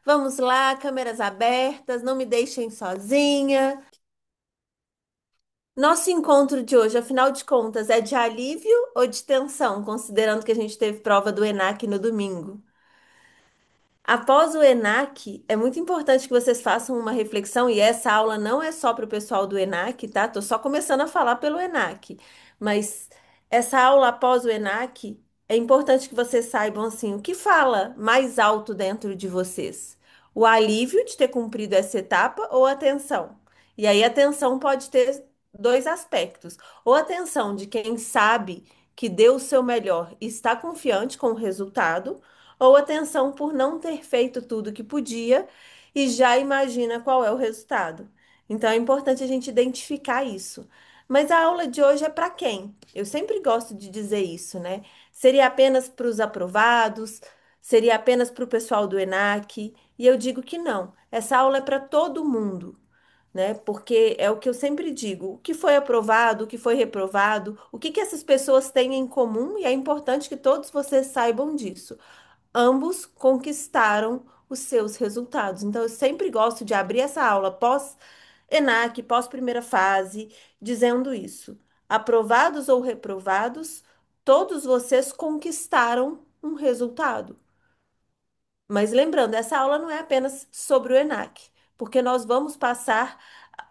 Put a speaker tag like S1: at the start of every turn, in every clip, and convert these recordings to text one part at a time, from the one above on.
S1: Vamos lá, câmeras abertas, não me deixem sozinha. Nosso encontro de hoje, afinal de contas, é de alívio ou de tensão, considerando que a gente teve prova do ENAC no domingo? Após o ENAC, é muito importante que vocês façam uma reflexão, e essa aula não é só para o pessoal do ENAC, tá? Tô só começando a falar pelo ENAC, mas essa aula após o ENAC, é importante que vocês saibam assim, o que fala mais alto dentro de vocês? O alívio de ter cumprido essa etapa ou a tensão? E aí a tensão pode ter dois aspectos. Ou a tensão de quem sabe que deu o seu melhor e está confiante com o resultado, ou atenção por não ter feito tudo que podia e já imagina qual é o resultado. Então é importante a gente identificar isso. Mas a aula de hoje é para quem? Eu sempre gosto de dizer isso, né? Seria apenas para os aprovados? Seria apenas para o pessoal do ENAC? E eu digo que não. Essa aula é para todo mundo, né? Porque é o que eu sempre digo, o que foi aprovado, o que foi reprovado, o que que essas pessoas têm em comum, e é importante que todos vocês saibam disso. Ambos conquistaram os seus resultados. Então, eu sempre gosto de abrir essa aula pós-ENAC, pós-primeira fase, dizendo isso. Aprovados ou reprovados, todos vocês conquistaram um resultado. Mas lembrando, essa aula não é apenas sobre o ENAC, porque nós vamos passar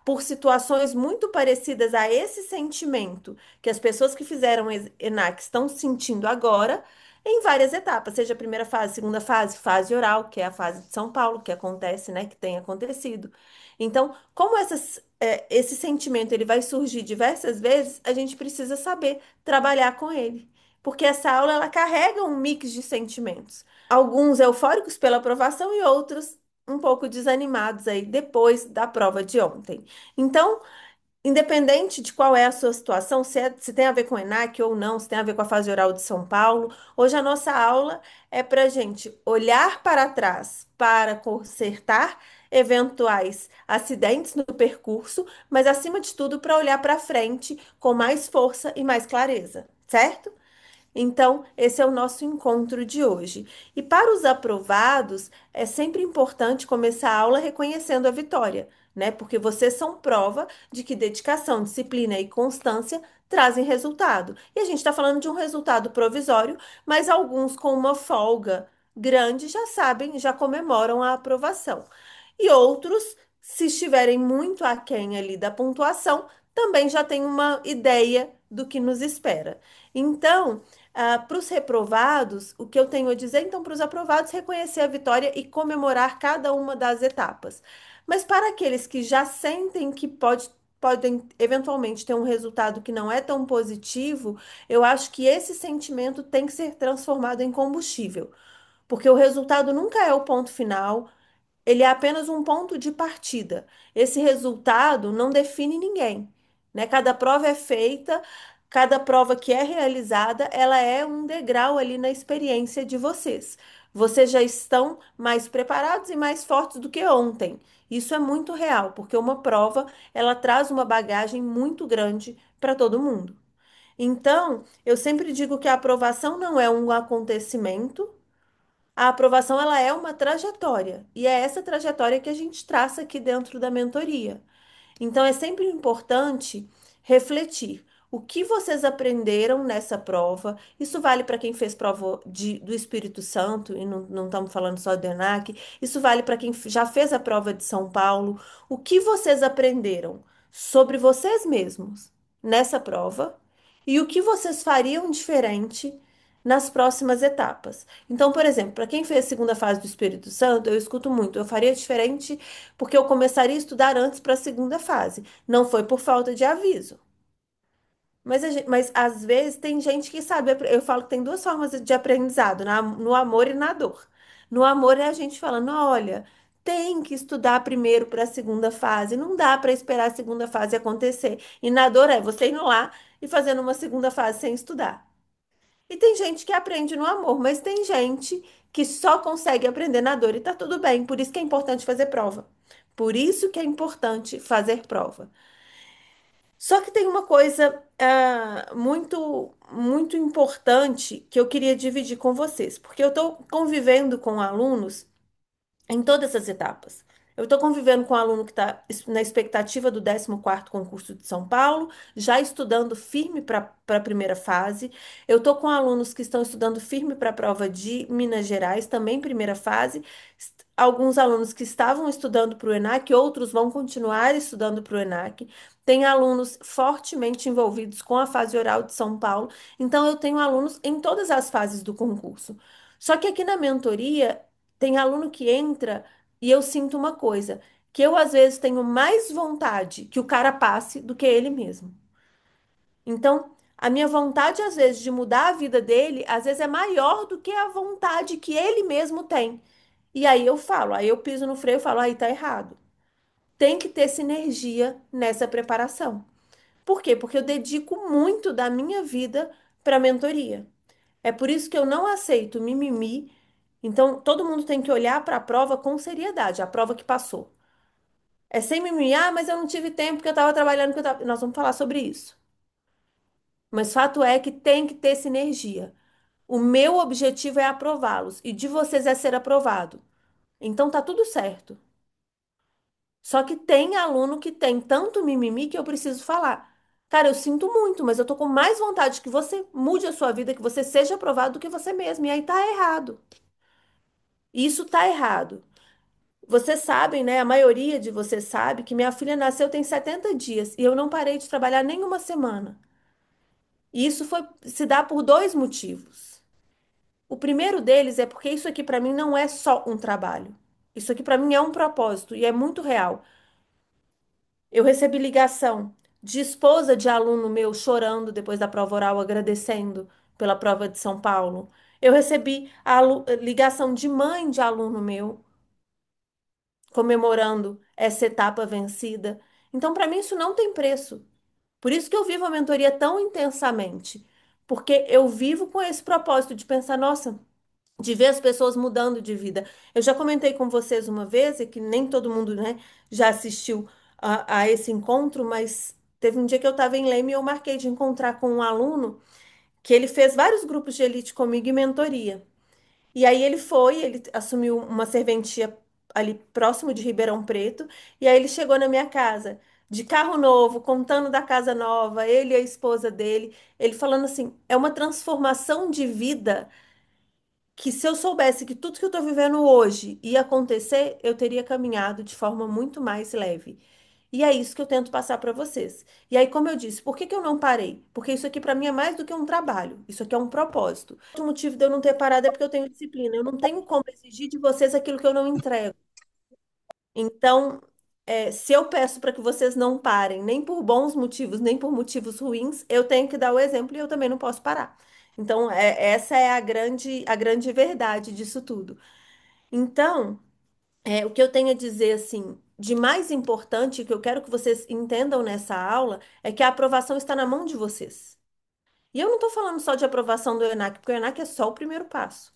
S1: por situações muito parecidas a esse sentimento que as pessoas que fizeram ENAC estão sentindo agora, em várias etapas, seja a primeira fase, segunda fase, fase oral, que é a fase de São Paulo, que acontece, né, que tem acontecido. Então, como esse sentimento ele vai surgir diversas vezes, a gente precisa saber trabalhar com ele, porque essa aula ela carrega um mix de sentimentos. Alguns eufóricos pela aprovação e outros um pouco desanimados aí depois da prova de ontem. Então, independente de qual é a sua situação, se tem a ver com o ENAC ou não, se tem a ver com a fase oral de São Paulo, hoje a nossa aula é para gente olhar para trás para consertar eventuais acidentes no percurso, mas acima de tudo para olhar para frente com mais força e mais clareza, certo? Então, esse é o nosso encontro de hoje. E para os aprovados, é sempre importante começar a aula reconhecendo a vitória, né? Porque vocês são prova de que dedicação, disciplina e constância trazem resultado. E a gente está falando de um resultado provisório, mas alguns com uma folga grande já sabem, já comemoram a aprovação. E outros, se estiverem muito aquém ali da pontuação, também já têm uma ideia do que nos espera. Então, para os reprovados, o que eu tenho a dizer, então, para os aprovados, reconhecer a vitória e comemorar cada uma das etapas. Mas para aqueles que já sentem que podem eventualmente ter um resultado que não é tão positivo, eu acho que esse sentimento tem que ser transformado em combustível, porque o resultado nunca é o ponto final. Ele é apenas um ponto de partida. Esse resultado não define ninguém, né? Cada prova é feita, cada prova que é realizada, ela é um degrau ali na experiência de vocês. Vocês já estão mais preparados e mais fortes do que ontem. Isso é muito real, porque uma prova, ela traz uma bagagem muito grande para todo mundo. Então, eu sempre digo que a aprovação não é um acontecimento, a aprovação ela é uma trajetória, e é essa trajetória que a gente traça aqui dentro da mentoria. Então é sempre importante refletir o que vocês aprenderam nessa prova. Isso vale para quem fez prova do Espírito Santo, e não estamos falando só do ENAC. Isso vale para quem já fez a prova de São Paulo. O que vocês aprenderam sobre vocês mesmos nessa prova e o que vocês fariam diferente nas próximas etapas. Então, por exemplo, para quem fez a segunda fase do Espírito Santo, eu escuto muito, eu faria diferente porque eu começaria a estudar antes para a segunda fase. Não foi por falta de aviso. Mas às vezes tem gente que sabe, eu falo que tem duas formas de aprendizado, no amor e na dor. No amor é a gente falando, olha, tem que estudar primeiro para a segunda fase, não dá para esperar a segunda fase acontecer. E na dor é você indo lá e fazendo uma segunda fase sem estudar. E tem gente que aprende no amor, mas tem gente que só consegue aprender na dor e tá tudo bem. Por isso que é importante fazer prova. Por isso que é importante fazer prova. Só que tem uma coisa muito importante que eu queria dividir com vocês, porque eu estou convivendo com alunos em todas as etapas. Eu estou convivendo com um aluno que está na expectativa do 14º concurso de São Paulo, já estudando firme para a primeira fase. Eu estou com alunos que estão estudando firme para a prova de Minas Gerais, também primeira fase. Alguns alunos que estavam estudando para o ENAC, outros vão continuar estudando para o ENAC. Tem alunos fortemente envolvidos com a fase oral de São Paulo. Então, eu tenho alunos em todas as fases do concurso. Só que aqui na mentoria, tem aluno que entra e eu sinto uma coisa, que eu às vezes tenho mais vontade que o cara passe do que ele mesmo. Então, a minha vontade às vezes de mudar a vida dele, às vezes é maior do que a vontade que ele mesmo tem. E aí eu falo, aí eu piso no freio e falo, aí tá errado. Tem que ter sinergia nessa preparação. Por quê? Porque eu dedico muito da minha vida para mentoria. É por isso que eu não aceito mimimi. Então, todo mundo tem que olhar para a prova com seriedade, a prova que passou. É sem mimimi, ah, mas eu não tive tempo porque eu estava trabalhando, Nós vamos falar sobre isso. Mas fato é que tem que ter sinergia. O meu objetivo é aprová-los e de vocês é ser aprovado. Então tá tudo certo. Só que tem aluno que tem tanto mimimi que eu preciso falar. Cara, eu sinto muito, mas eu tô com mais vontade que você mude a sua vida, que você seja aprovado do que você mesmo. E aí tá errado. Isso tá errado. Vocês sabem, né? A maioria de vocês sabe que minha filha nasceu tem 70 dias e eu não parei de trabalhar nem uma semana. E isso se dá por dois motivos. O primeiro deles é porque isso aqui para mim não é só um trabalho. Isso aqui para mim é um propósito e é muito real. Eu recebi ligação de esposa de aluno meu chorando depois da prova oral, agradecendo pela prova de São Paulo. Eu recebi ligação de mãe de aluno meu comemorando essa etapa vencida. Então, para mim, isso não tem preço. Por isso que eu vivo a mentoria tão intensamente, porque eu vivo com esse propósito de pensar, nossa, de ver as pessoas mudando de vida. Eu já comentei com vocês uma vez, e que nem todo mundo, né, já assistiu a esse encontro, mas teve um dia que eu estava em Leme e eu marquei de encontrar com um aluno que ele fez vários grupos de elite comigo e mentoria. E aí ele assumiu uma serventia ali próximo de Ribeirão Preto, e aí ele chegou na minha casa de carro novo, contando da casa nova, ele e a esposa dele, ele falando assim, é uma transformação de vida que se eu soubesse que tudo que eu estou vivendo hoje ia acontecer, eu teria caminhado de forma muito mais leve. E é isso que eu tento passar para vocês. E aí, como eu disse, por que que eu não parei? Porque isso aqui para mim é mais do que um trabalho. Isso aqui é um propósito. O motivo de eu não ter parado é porque eu tenho disciplina. Eu não tenho como exigir de vocês aquilo que eu não entrego. Então, se eu peço para que vocês não parem, nem por bons motivos, nem por motivos ruins, eu tenho que dar o exemplo e eu também não posso parar. Então, essa é a grande verdade disso tudo. Então, o que eu tenho a dizer, assim, de mais importante, que eu quero que vocês entendam nessa aula, é que a aprovação está na mão de vocês. E eu não estou falando só de aprovação do ENAC, porque o ENAC é só o primeiro passo.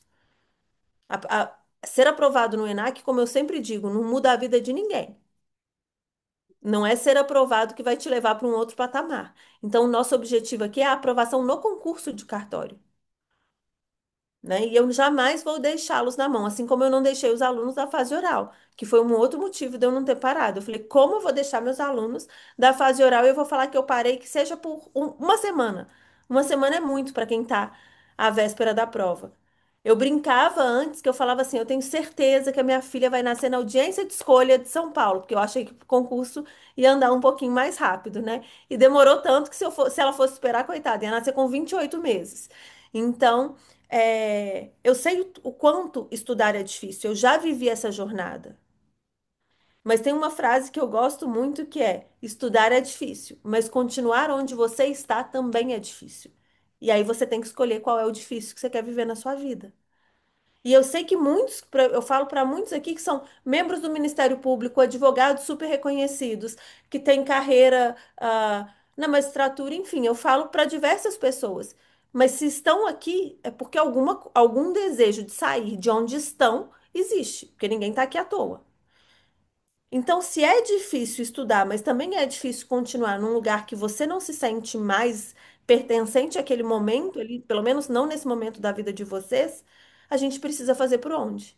S1: Ser aprovado no ENAC, como eu sempre digo, não muda a vida de ninguém. Não é ser aprovado que vai te levar para um outro patamar. Então, o nosso objetivo aqui é a aprovação no concurso de cartório. Né? E eu jamais vou deixá-los na mão, assim como eu não deixei os alunos da fase oral, que foi um outro motivo de eu não ter parado. Eu falei, como eu vou deixar meus alunos da fase oral e eu vou falar que eu parei, que seja por uma semana. Uma semana é muito para quem está à véspera da prova. Eu brincava antes que eu falava assim, eu tenho certeza que a minha filha vai nascer na audiência de escolha de São Paulo, porque eu achei que o concurso ia andar um pouquinho mais rápido, né? E demorou tanto que se ela fosse esperar, coitada, ia nascer com 28 meses. Então, eu sei o quanto estudar é difícil, eu já vivi essa jornada. Mas tem uma frase que eu gosto muito que é: estudar é difícil, mas continuar onde você está também é difícil. E aí você tem que escolher qual é o difícil que você quer viver na sua vida. E eu sei que muitos, eu falo para muitos aqui que são membros do Ministério Público, advogados super reconhecidos, que têm carreira, na magistratura, enfim, eu falo para diversas pessoas. Mas se estão aqui, é porque algum desejo de sair de onde estão existe, porque ninguém está aqui à toa. Então, se é difícil estudar, mas também é difícil continuar num lugar que você não se sente mais pertencente àquele momento, ali, pelo menos não nesse momento da vida de vocês, a gente precisa fazer por onde?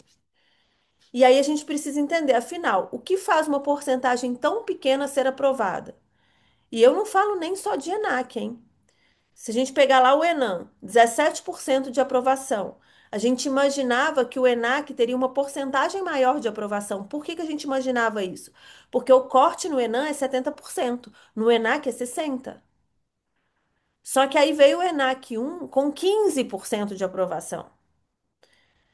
S1: E aí a gente precisa entender, afinal, o que faz uma porcentagem tão pequena ser aprovada? E eu não falo nem só de ENAC, hein? Se a gente pegar lá o Enem, 17% de aprovação. A gente imaginava que o ENAC teria uma porcentagem maior de aprovação. Por que que a gente imaginava isso? Porque o corte no Enem é 70%, no ENAC é 60%. Só que aí veio o ENAC 1 com 15% de aprovação.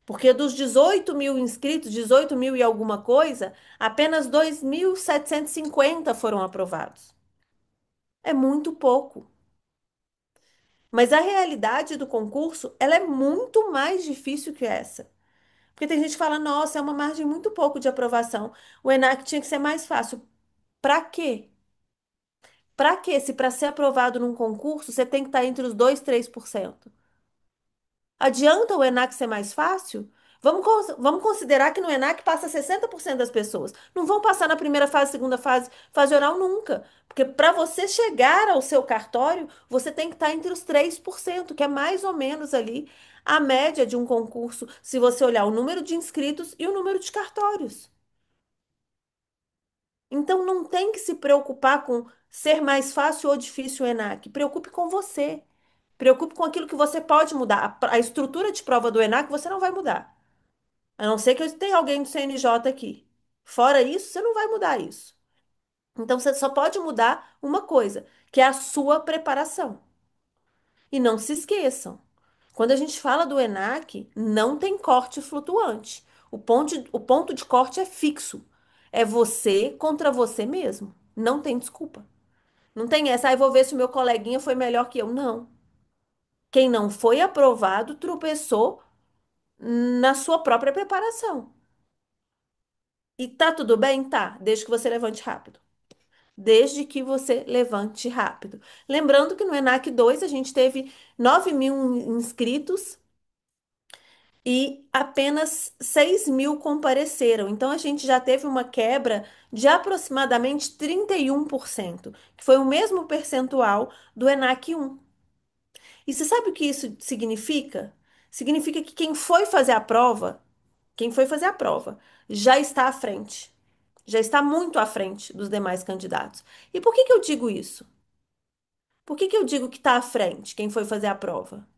S1: Porque dos 18 mil inscritos, 18 mil e alguma coisa, apenas 2.750 foram aprovados. É muito pouco. Mas a realidade do concurso, ela é muito mais difícil que essa. Porque tem gente que fala, nossa, é uma margem muito pouco de aprovação. O ENAC tinha que ser mais fácil. Para quê? Para quê? Se para ser aprovado num concurso, você tem que estar entre os 2, 3%. Adianta o ENAC ser mais fácil? Vamos considerar que no ENAC passa 60% das pessoas. Não vão passar na primeira fase, segunda fase, fase oral nunca. Porque para você chegar ao seu cartório, você tem que estar entre os 3%, que é mais ou menos ali a média de um concurso, se você olhar o número de inscritos e o número de cartórios. Então não tem que se preocupar com ser mais fácil ou difícil o ENAC. Preocupe com você. Preocupe com aquilo que você pode mudar. A estrutura de prova do ENAC você não vai mudar. A não ser que eu tenha alguém do CNJ aqui. Fora isso, você não vai mudar isso. Então você só pode mudar uma coisa, que é a sua preparação. E não se esqueçam, quando a gente fala do ENAC, não tem corte flutuante. O ponto de corte é fixo. É você contra você mesmo. Não tem desculpa. Não tem essa, aí vou ver se o meu coleguinha foi melhor que eu. Não. Quem não foi aprovado tropeçou na sua própria preparação. E tá tudo bem? Tá, desde que você levante rápido. Desde que você levante rápido. Lembrando que no ENAC 2 a gente teve 9 mil inscritos e apenas 6 mil compareceram. Então a gente já teve uma quebra de aproximadamente 31%, que foi o mesmo percentual do ENAC 1. E você sabe o que isso significa? Significa que quem foi fazer a prova, já está à frente. Já está muito à frente dos demais candidatos. E por que que eu digo isso? Por que que eu digo que está à frente quem foi fazer a prova?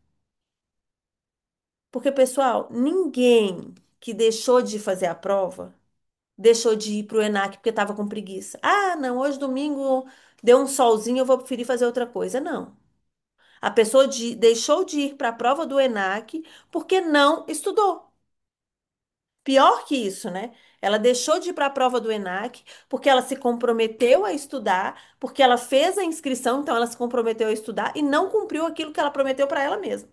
S1: Porque, pessoal, ninguém que deixou de fazer a prova deixou de ir para o ENAC porque estava com preguiça. Ah, não, hoje domingo deu um solzinho, eu vou preferir fazer outra coisa. Não. A pessoa deixou de ir para a prova do ENAC porque não estudou. Pior que isso, né? Ela deixou de ir para a prova do ENAC porque ela se comprometeu a estudar, porque ela fez a inscrição, então ela se comprometeu a estudar e não cumpriu aquilo que ela prometeu para ela mesma.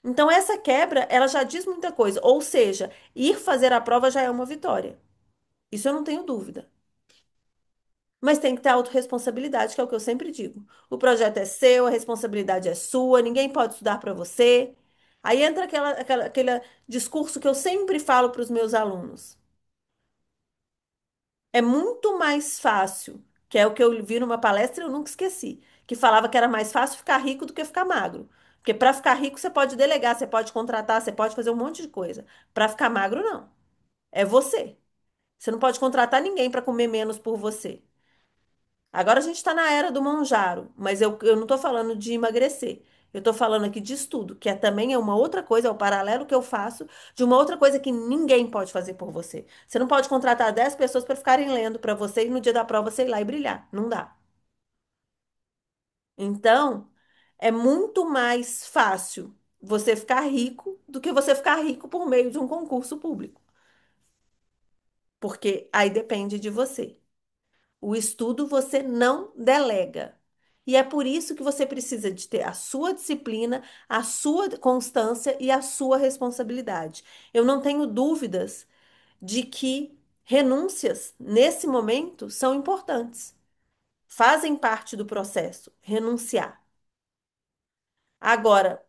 S1: Então essa quebra, ela já diz muita coisa, ou seja, ir fazer a prova já é uma vitória. Isso eu não tenho dúvida. Mas tem que ter autorresponsabilidade, que é o que eu sempre digo. O projeto é seu, a responsabilidade é sua, ninguém pode estudar para você. Aí entra aquele discurso que eu sempre falo para os meus alunos. É muito mais fácil, que é o que eu vi numa palestra e eu nunca esqueci, que falava que era mais fácil ficar rico do que ficar magro. Porque para ficar rico você pode delegar, você pode contratar, você pode fazer um monte de coisa. Para ficar magro, não. É você. Você não pode contratar ninguém para comer menos por você. Agora a gente está na era do Monjaro, mas eu não estou falando de emagrecer. Eu estou falando aqui de estudo, que também é uma outra coisa, é o paralelo que eu faço de uma outra coisa que ninguém pode fazer por você. Você não pode contratar 10 pessoas para ficarem lendo para você e no dia da prova você ir lá e brilhar. Não dá. Então, é muito mais fácil você ficar rico do que você ficar rico por meio de um concurso público, porque aí depende de você. O estudo você não delega. E é por isso que você precisa de ter a sua disciplina, a sua constância e a sua responsabilidade. Eu não tenho dúvidas de que renúncias, nesse momento, são importantes. Fazem parte do processo, renunciar. Agora,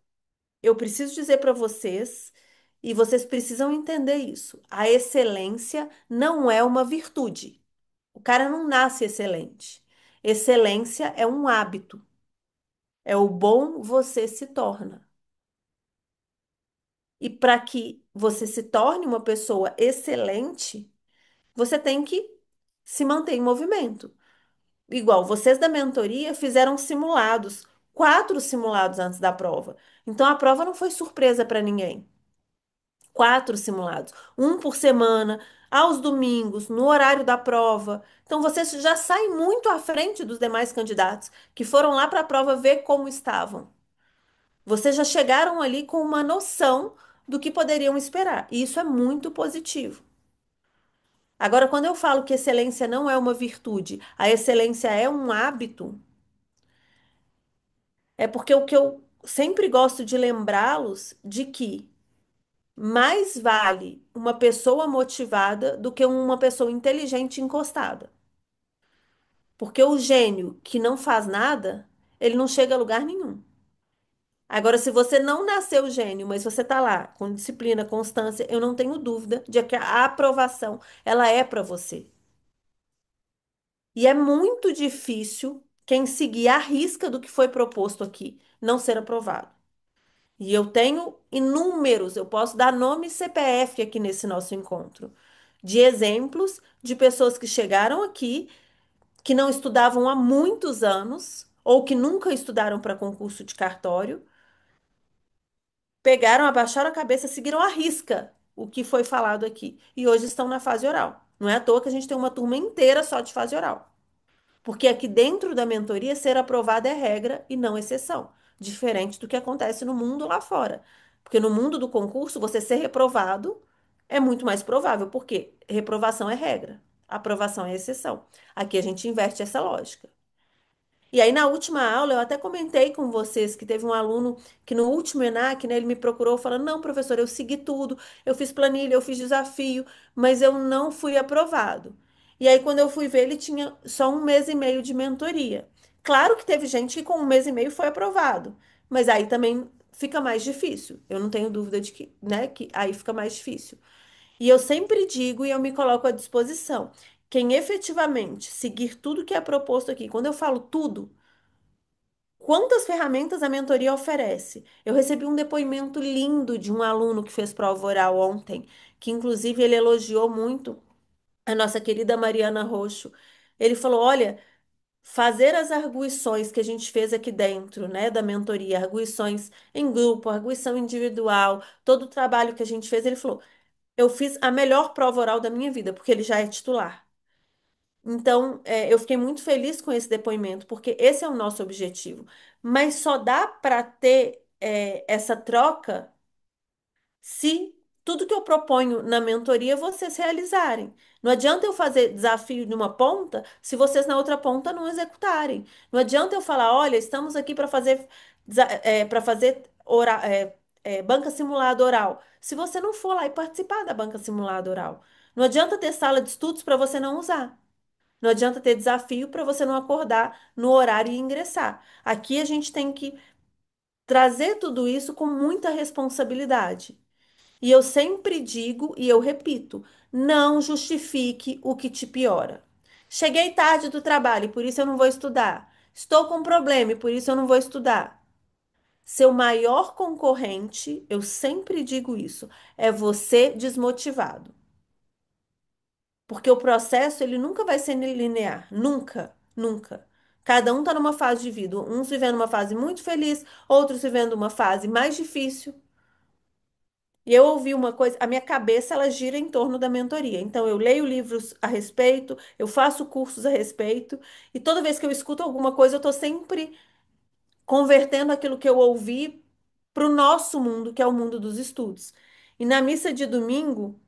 S1: eu preciso dizer para vocês, e vocês precisam entender isso: a excelência não é uma virtude. O cara não nasce excelente. Excelência é um hábito. É o bom você se torna. E para que você se torne uma pessoa excelente, você tem que se manter em movimento. Igual, vocês da mentoria fizeram simulados, 4 simulados antes da prova. Então a prova não foi surpresa para ninguém. 4 simulados, um por semana, aos domingos, no horário da prova. Então vocês já saem muito à frente dos demais candidatos que foram lá para a prova ver como estavam. Vocês já chegaram ali com uma noção do que poderiam esperar. E isso é muito positivo. Agora, quando eu falo que excelência não é uma virtude, a excelência é um hábito, é porque o que eu sempre gosto de lembrá-los de que mais vale uma pessoa motivada do que uma pessoa inteligente encostada. Porque o gênio que não faz nada, ele não chega a lugar nenhum. Agora, se você não nasceu gênio, mas você está lá com disciplina, constância, eu não tenho dúvida de que a aprovação, ela é para você. E é muito difícil quem seguir a risca do que foi proposto aqui não ser aprovado. E eu tenho inúmeros, eu posso dar nome e CPF aqui nesse nosso encontro, de exemplos de pessoas que chegaram aqui, que não estudavam há muitos anos, ou que nunca estudaram para concurso de cartório, pegaram, abaixaram a cabeça, seguiram à risca o que foi falado aqui. E hoje estão na fase oral. Não é à toa que a gente tem uma turma inteira só de fase oral. Porque aqui dentro da mentoria, ser aprovado é regra e não exceção. Diferente do que acontece no mundo lá fora. Porque no mundo do concurso, você ser reprovado é muito mais provável. Porque reprovação é regra, aprovação é exceção. Aqui a gente inverte essa lógica. E aí, na última aula, eu até comentei com vocês que teve um aluno que no último ENAC, né, ele me procurou falando: não, professor, eu segui tudo, eu fiz planilha, eu fiz desafio, mas eu não fui aprovado. E aí, quando eu fui ver, ele tinha só 1 mês e meio de mentoria. Claro que teve gente que com 1 mês e meio foi aprovado, mas aí também fica mais difícil. Eu não tenho dúvida de que, né, que aí fica mais difícil. E eu sempre digo e eu me coloco à disposição. Quem efetivamente seguir tudo que é proposto aqui, quando eu falo tudo, quantas ferramentas a mentoria oferece? Eu recebi um depoimento lindo de um aluno que fez prova oral ontem, que inclusive ele elogiou muito a nossa querida Mariana Roxo. Ele falou: olha, fazer as arguições que a gente fez aqui dentro, né, da mentoria, arguições em grupo, arguição individual, todo o trabalho que a gente fez, ele falou: eu fiz a melhor prova oral da minha vida, porque ele já é titular. Então, eu fiquei muito feliz com esse depoimento, porque esse é o nosso objetivo. Mas só dá para ter, essa troca se tudo que eu proponho na mentoria vocês realizarem. Não adianta eu fazer desafio numa ponta se vocês na outra ponta não executarem. Não adianta eu falar, olha, estamos aqui para fazer banca simulada oral. Se você não for lá e participar da banca simulada oral. Não adianta ter sala de estudos para você não usar. Não adianta ter desafio para você não acordar no horário e ingressar. Aqui a gente tem que trazer tudo isso com muita responsabilidade. E eu sempre digo e eu repito: não justifique o que te piora. Cheguei tarde do trabalho, e por isso eu não vou estudar. Estou com um problema, e por isso eu não vou estudar. Seu maior concorrente, eu sempre digo isso, é você desmotivado. Porque o processo, ele nunca vai ser linear. Nunca, nunca. Cada um está numa fase de vida. Uns vivendo uma fase muito feliz, outros vivendo uma fase mais difícil. E eu ouvi uma coisa, a minha cabeça ela gira em torno da mentoria. Então eu leio livros a respeito, eu faço cursos a respeito, e toda vez que eu escuto alguma coisa, eu estou sempre convertendo aquilo que eu ouvi para o nosso mundo, que é o mundo dos estudos. E na missa de domingo,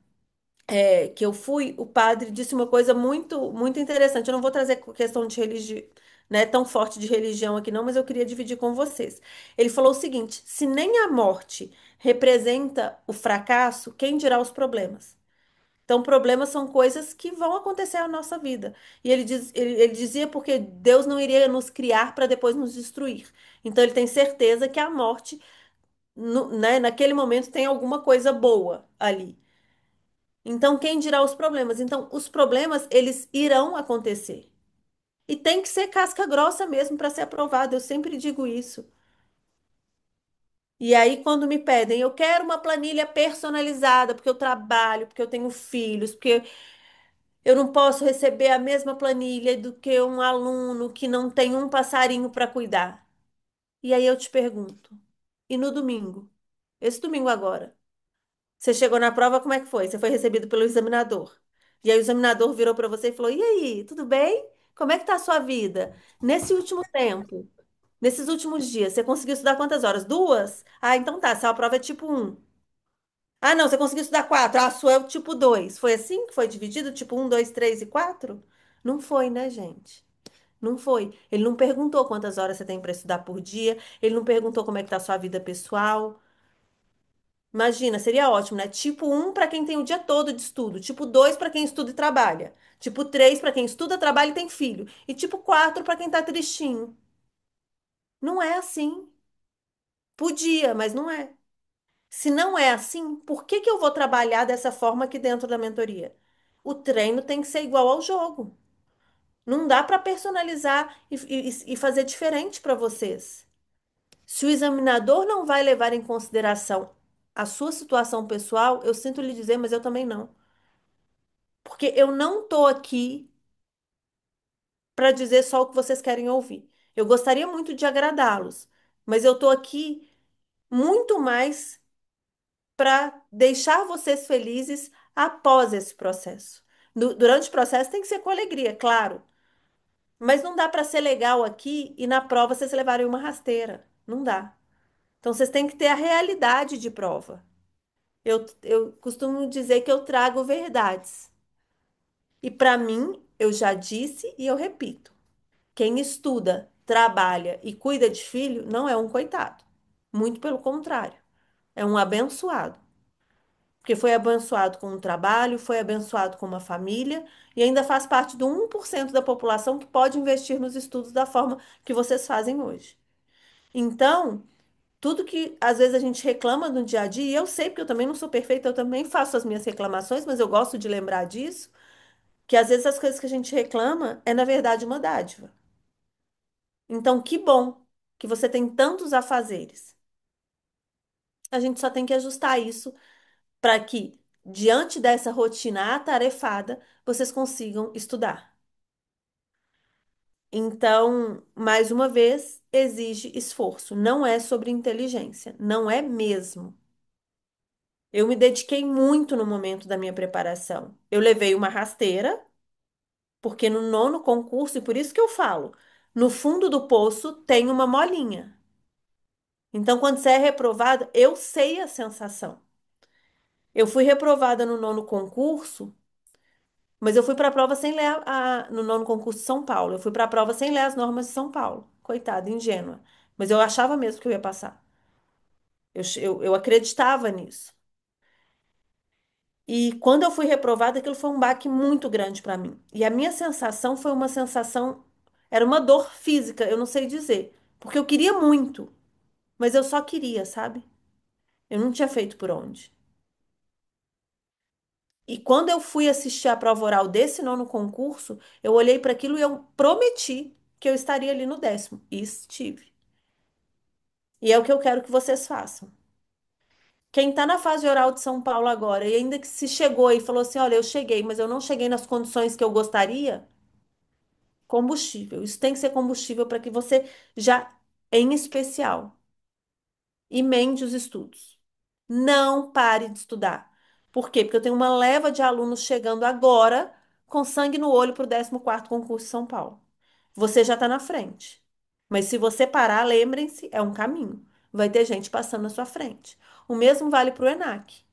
S1: que eu fui, o padre disse uma coisa muito, muito interessante. Eu não vou trazer questão de religião, né, tão forte de religião aqui não, mas eu queria dividir com vocês. Ele falou o seguinte: se nem a morte representa o fracasso, quem dirá os problemas? Então, problemas são coisas que vão acontecer na nossa vida. E ele dizia porque Deus não iria nos criar para depois nos destruir. Então, ele tem certeza que a morte, né, naquele momento, tem alguma coisa boa ali. Então, quem dirá os problemas? Então, os problemas, eles irão acontecer. E tem que ser casca grossa mesmo para ser aprovado. Eu sempre digo isso. E aí, quando me pedem, eu quero uma planilha personalizada, porque eu trabalho, porque eu tenho filhos, porque eu não posso receber a mesma planilha do que um aluno que não tem um passarinho para cuidar. E aí eu te pergunto, e no domingo? Esse domingo agora, você chegou na prova, como é que foi? Você foi recebido pelo examinador. E aí o examinador virou para você e falou: "E aí, tudo bem? Como é que tá a sua vida? Nesse último tempo, nesses últimos dias, você conseguiu estudar quantas horas? Duas? Ah, então tá, sua prova é tipo um. Ah, não, você conseguiu estudar quatro. Ah, a sua é o tipo dois. Foi assim que foi dividido? Tipo um, dois, três e quatro? Não foi, né, gente? Não foi. Ele não perguntou quantas horas você tem para estudar por dia. Ele não perguntou como é que tá a sua vida pessoal. Imagina, seria ótimo, né? Tipo um para quem tem o dia todo de estudo. Tipo 2 para quem estuda e trabalha. Tipo 3 para quem estuda, trabalha e tem filho. E tipo 4 para quem tá tristinho. Não é assim. Podia, mas não é. Se não é assim, por que que eu vou trabalhar dessa forma aqui dentro da mentoria? O treino tem que ser igual ao jogo. Não dá para personalizar e fazer diferente para vocês. Se o examinador não vai levar em consideração a sua situação pessoal, eu sinto lhe dizer, mas eu também não. Porque eu não estou aqui para dizer só o que vocês querem ouvir. Eu gostaria muito de agradá-los, mas eu estou aqui muito mais para deixar vocês felizes após esse processo. Durante o processo tem que ser com alegria, claro, mas não dá para ser legal aqui e na prova vocês levarem uma rasteira. Não dá. Então vocês têm que ter a realidade de prova. Eu costumo dizer que eu trago verdades. E para mim, eu já disse e eu repito: quem estuda, trabalha e cuida de filho não é um coitado. Muito pelo contrário, é um abençoado. Porque foi abençoado com um trabalho, foi abençoado com uma família e ainda faz parte do 1% da população que pode investir nos estudos da forma que vocês fazem hoje. Então, tudo que às vezes a gente reclama no dia a dia, e eu sei porque eu também não sou perfeita, eu também faço as minhas reclamações, mas eu gosto de lembrar disso, que às vezes as coisas que a gente reclama é na verdade uma dádiva. Então, que bom que você tem tantos afazeres. A gente só tem que ajustar isso para que, diante dessa rotina atarefada, vocês consigam estudar. Então, mais uma vez, exige esforço. Não é sobre inteligência, não é mesmo. Eu me dediquei muito no momento da minha preparação. Eu levei uma rasteira, porque no nono concurso, e por isso que eu falo, no fundo do poço tem uma molinha. Então, quando você é reprovado, eu sei a sensação. Eu fui reprovada no nono concurso. Mas eu fui para a prova sem ler no nono concurso de São Paulo. Eu fui para a prova sem ler as normas de São Paulo. Coitada, ingênua. Mas eu achava mesmo que eu ia passar. Eu acreditava nisso. E quando eu fui reprovada, aquilo foi um baque muito grande para mim. E a minha sensação foi uma sensação, era uma dor física, eu não sei dizer. Porque eu queria muito, mas eu só queria, sabe? Eu não tinha feito por onde. E quando eu fui assistir a prova oral desse nono concurso, eu olhei para aquilo e eu prometi que eu estaria ali no décimo. E estive. E é o que eu quero que vocês façam. Quem está na fase oral de São Paulo agora e ainda que se chegou e falou assim: olha, eu cheguei, mas eu não cheguei nas condições que eu gostaria, combustível. Isso tem que ser combustível para que você já, em especial, emende os estudos. Não pare de estudar. Por quê? Porque eu tenho uma leva de alunos chegando agora com sangue no olho para o 14º concurso de São Paulo. Você já está na frente. Mas se você parar, lembrem-se, é um caminho. Vai ter gente passando na sua frente. O mesmo vale para o ENAC.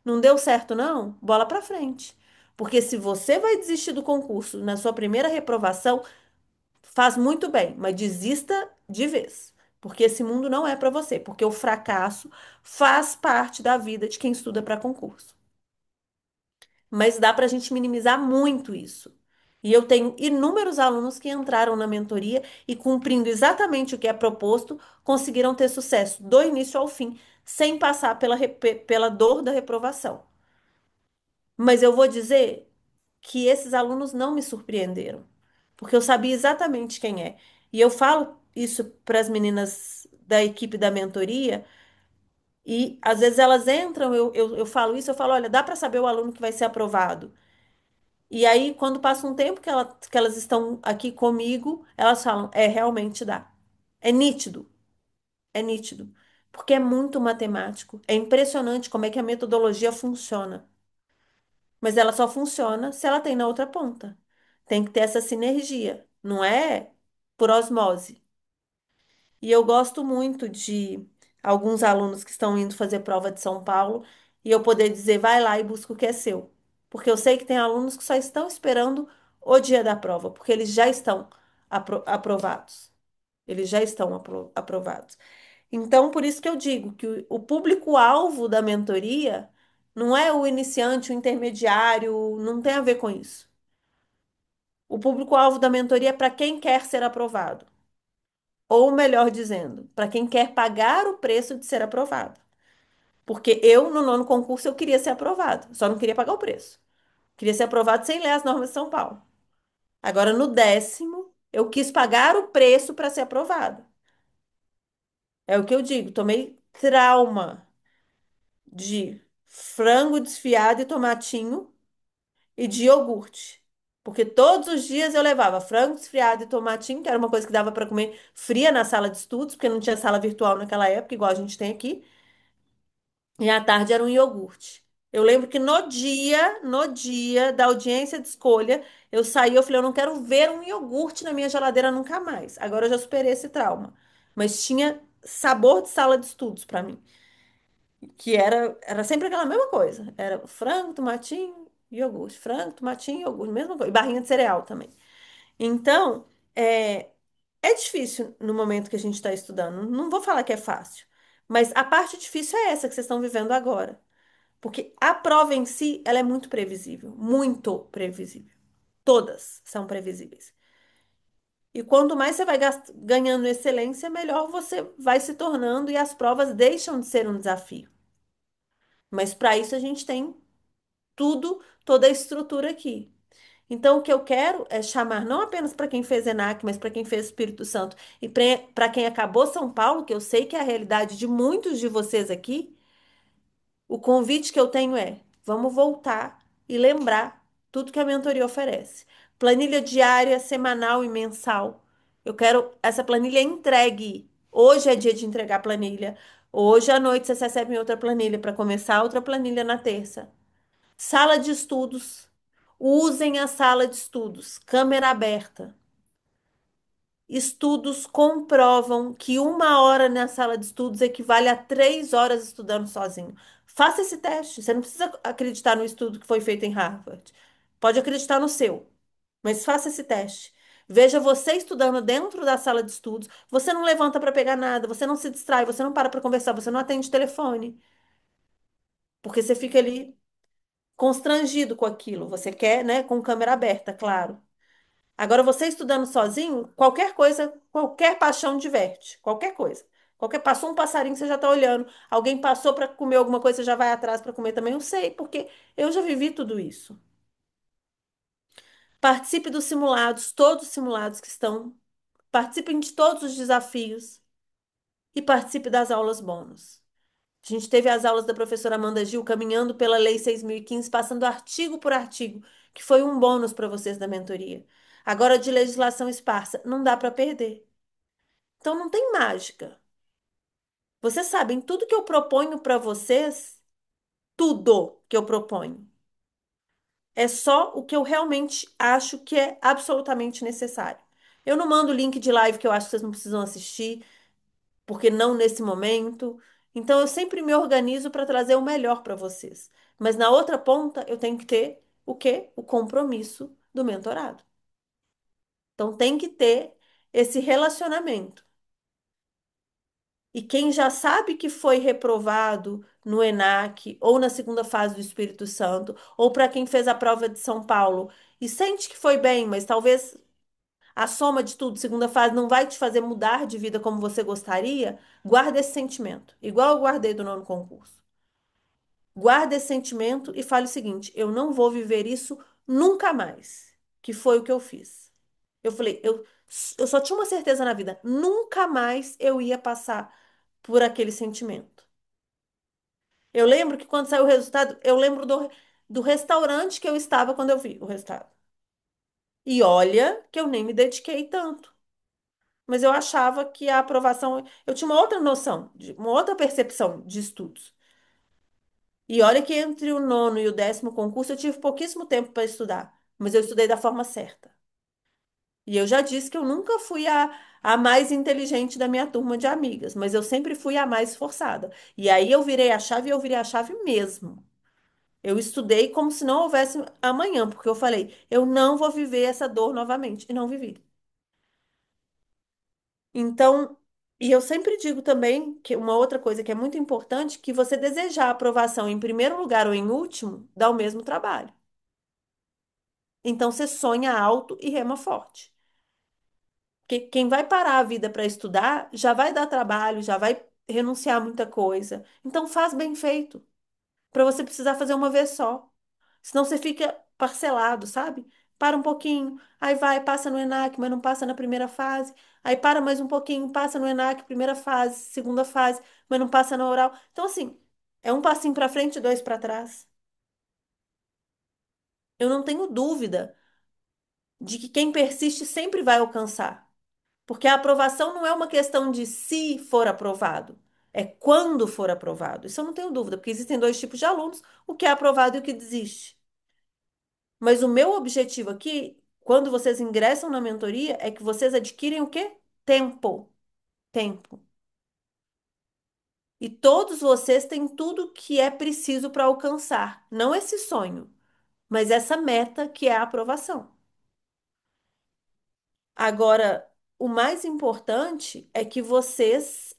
S1: Não deu certo, não? Bola para frente. Porque se você vai desistir do concurso na sua primeira reprovação, faz muito bem, mas desista de vez. Porque esse mundo não é para você. Porque o fracasso faz parte da vida de quem estuda para concurso. Mas dá para a gente minimizar muito isso. E eu tenho inúmeros alunos que entraram na mentoria e, cumprindo exatamente o que é proposto, conseguiram ter sucesso do início ao fim, sem passar pela dor da reprovação. Mas eu vou dizer que esses alunos não me surpreenderam, porque eu sabia exatamente quem é. E eu falo isso para as meninas da equipe da mentoria, E às vezes elas entram, eu falo isso, eu falo, olha, dá para saber o aluno que vai ser aprovado. E aí, quando passa um tempo que elas estão aqui comigo, elas falam, é, realmente dá. É nítido, é nítido. Porque é muito matemático. É impressionante como é que a metodologia funciona. Mas ela só funciona se ela tem na outra ponta. Tem que ter essa sinergia, não é por osmose. E eu gosto muito de alguns alunos que estão indo fazer prova de São Paulo e eu poder dizer, vai lá e busca o que é seu. Porque eu sei que tem alunos que só estão esperando o dia da prova, porque eles já estão aprovados. Eles já estão aprovados. Então, por isso que eu digo que o público-alvo da mentoria não é o iniciante, o intermediário, não tem a ver com isso. O público-alvo da mentoria é para quem quer ser aprovado. Ou melhor dizendo, para quem quer pagar o preço de ser aprovado. Porque eu, no nono concurso, eu queria ser aprovado, só não queria pagar o preço. Queria ser aprovado sem ler as normas de São Paulo. Agora, no décimo, eu quis pagar o preço para ser aprovada. É o que eu digo, tomei trauma de frango desfiado e tomatinho e de iogurte. Porque todos os dias eu levava frango desfiado e tomatinho, que era uma coisa que dava para comer fria na sala de estudos, porque não tinha sala virtual naquela época, igual a gente tem aqui. E à tarde era um iogurte. Eu lembro que no dia da audiência de escolha, eu saí, eu falei, eu não quero ver um iogurte na minha geladeira nunca mais. Agora eu já superei esse trauma. Mas tinha sabor de sala de estudos para mim, que era sempre aquela mesma coisa. Era frango, tomatinho, iogurte, frango, tomatinho, iogurte, mesma coisa. E barrinha de cereal também. Então, é, é difícil no momento que a gente está estudando. Não vou falar que é fácil, mas a parte difícil é essa que vocês estão vivendo agora. Porque a prova em si, ela é muito previsível, muito previsível. Todas são previsíveis. E quanto mais você vai ganhando excelência, melhor você vai se tornando e as provas deixam de ser um desafio. Mas para isso a gente tem tudo, toda a estrutura aqui. Então, o que eu quero é chamar não apenas para quem fez ENAC, mas para quem fez Espírito Santo e para quem acabou São Paulo, que eu sei que é a realidade de muitos de vocês aqui. O convite que eu tenho é: vamos voltar e lembrar tudo que a mentoria oferece. Planilha diária, semanal e mensal. Eu quero essa planilha entregue. Hoje é dia de entregar a planilha. Hoje à noite vocês recebem outra planilha para começar outra planilha na terça. Sala de estudos. Usem a sala de estudos, câmera aberta. Estudos comprovam que 1 hora na sala de estudos equivale a 3 horas estudando sozinho. Faça esse teste. Você não precisa acreditar no estudo que foi feito em Harvard. Pode acreditar no seu, mas faça esse teste. Veja você estudando dentro da sala de estudos. Você não levanta para pegar nada, você não se distrai, você não para conversar, você não atende telefone, porque você fica ali constrangido com aquilo. Você quer, né, com câmera aberta, claro. Agora, você estudando sozinho, qualquer coisa, qualquer paixão diverte. Qualquer coisa. Passou um passarinho, você já está olhando. Alguém passou para comer alguma coisa, você já vai atrás para comer também. Eu sei, porque eu já vivi tudo isso. Participe dos simulados, todos os simulados que estão. Participem de todos os desafios e participe das aulas bônus. A gente teve as aulas da professora Amanda Gil caminhando pela Lei 6.015, passando artigo por artigo, que foi um bônus para vocês da mentoria. Agora, de legislação esparsa, não dá para perder. Então não tem mágica. Vocês sabem, tudo que eu proponho para vocês, tudo que eu proponho, é só o que eu realmente acho que é absolutamente necessário. Eu não mando link de live que eu acho que vocês não precisam assistir, porque não nesse momento. Então eu sempre me organizo para trazer o melhor para vocês. Mas na outra ponta, eu tenho que ter o quê? O compromisso do mentorado. Então tem que ter esse relacionamento. E quem já sabe que foi reprovado no ENAC ou na segunda fase do Espírito Santo, ou para quem fez a prova de São Paulo e sente que foi bem, mas talvez a soma de tudo, segunda fase, não vai te fazer mudar de vida como você gostaria, guarda esse sentimento, igual eu guardei do nono concurso. Guarda esse sentimento e fale o seguinte: eu não vou viver isso nunca mais, que foi o que eu fiz. Eu falei, eu só tinha uma certeza na vida, nunca mais eu ia passar por aquele sentimento. Eu lembro que quando saiu o resultado, eu lembro do restaurante que eu estava quando eu vi o resultado. E olha que eu nem me dediquei tanto. Mas eu achava que a aprovação. Eu tinha uma outra noção, uma outra percepção de estudos. E olha que entre o nono e o décimo concurso eu tive pouquíssimo tempo para estudar. Mas eu estudei da forma certa. E eu já disse que eu nunca fui a mais inteligente da minha turma de amigas, mas eu sempre fui a mais esforçada. E aí eu virei a chave e eu virei a chave mesmo. Eu estudei como se não houvesse amanhã, porque eu falei, eu não vou viver essa dor novamente. E não vivi. Então, e eu sempre digo também que uma outra coisa que é muito importante, que você desejar a aprovação em primeiro lugar ou em último, dá o mesmo trabalho. Então, você sonha alto e rema forte. Porque quem vai parar a vida para estudar já vai dar trabalho, já vai renunciar a muita coisa. Então, faz bem feito, para você precisar fazer uma vez só. Senão você fica parcelado, sabe? Para um pouquinho, aí vai, passa no ENAC, mas não passa na primeira fase. Aí para mais um pouquinho, passa no ENAC, primeira fase, segunda fase, mas não passa na oral. Então, assim, é um passinho para frente e dois para trás. Eu não tenho dúvida de que quem persiste sempre vai alcançar. Porque a aprovação não é uma questão de se for aprovado, é quando for aprovado. Isso eu não tenho dúvida, porque existem dois tipos de alunos, o que é aprovado e o que desiste. Mas o meu objetivo aqui, quando vocês ingressam na mentoria, é que vocês adquirem o quê? Tempo. Tempo. E todos vocês têm tudo que é preciso para alcançar. Não esse sonho, mas essa meta que é a aprovação. Agora, o mais importante é que vocês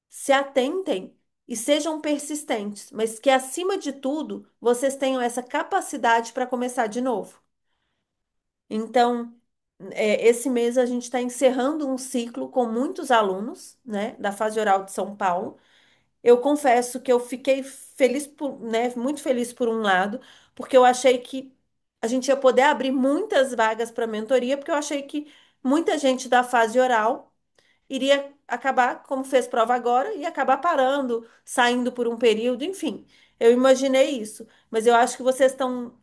S1: se atentem e sejam persistentes, mas que, acima de tudo, vocês tenham essa capacidade para começar de novo. Então, esse mês a gente está encerrando um ciclo com muitos alunos, né, da fase oral de São Paulo. Eu confesso que eu fiquei feliz por, né, muito feliz por um lado, porque eu achei que a gente ia poder abrir muitas vagas para mentoria, porque eu achei que muita gente da fase oral iria acabar, como fez prova agora, e acabar parando, saindo por um período, enfim. Eu imaginei isso, mas eu acho que vocês estão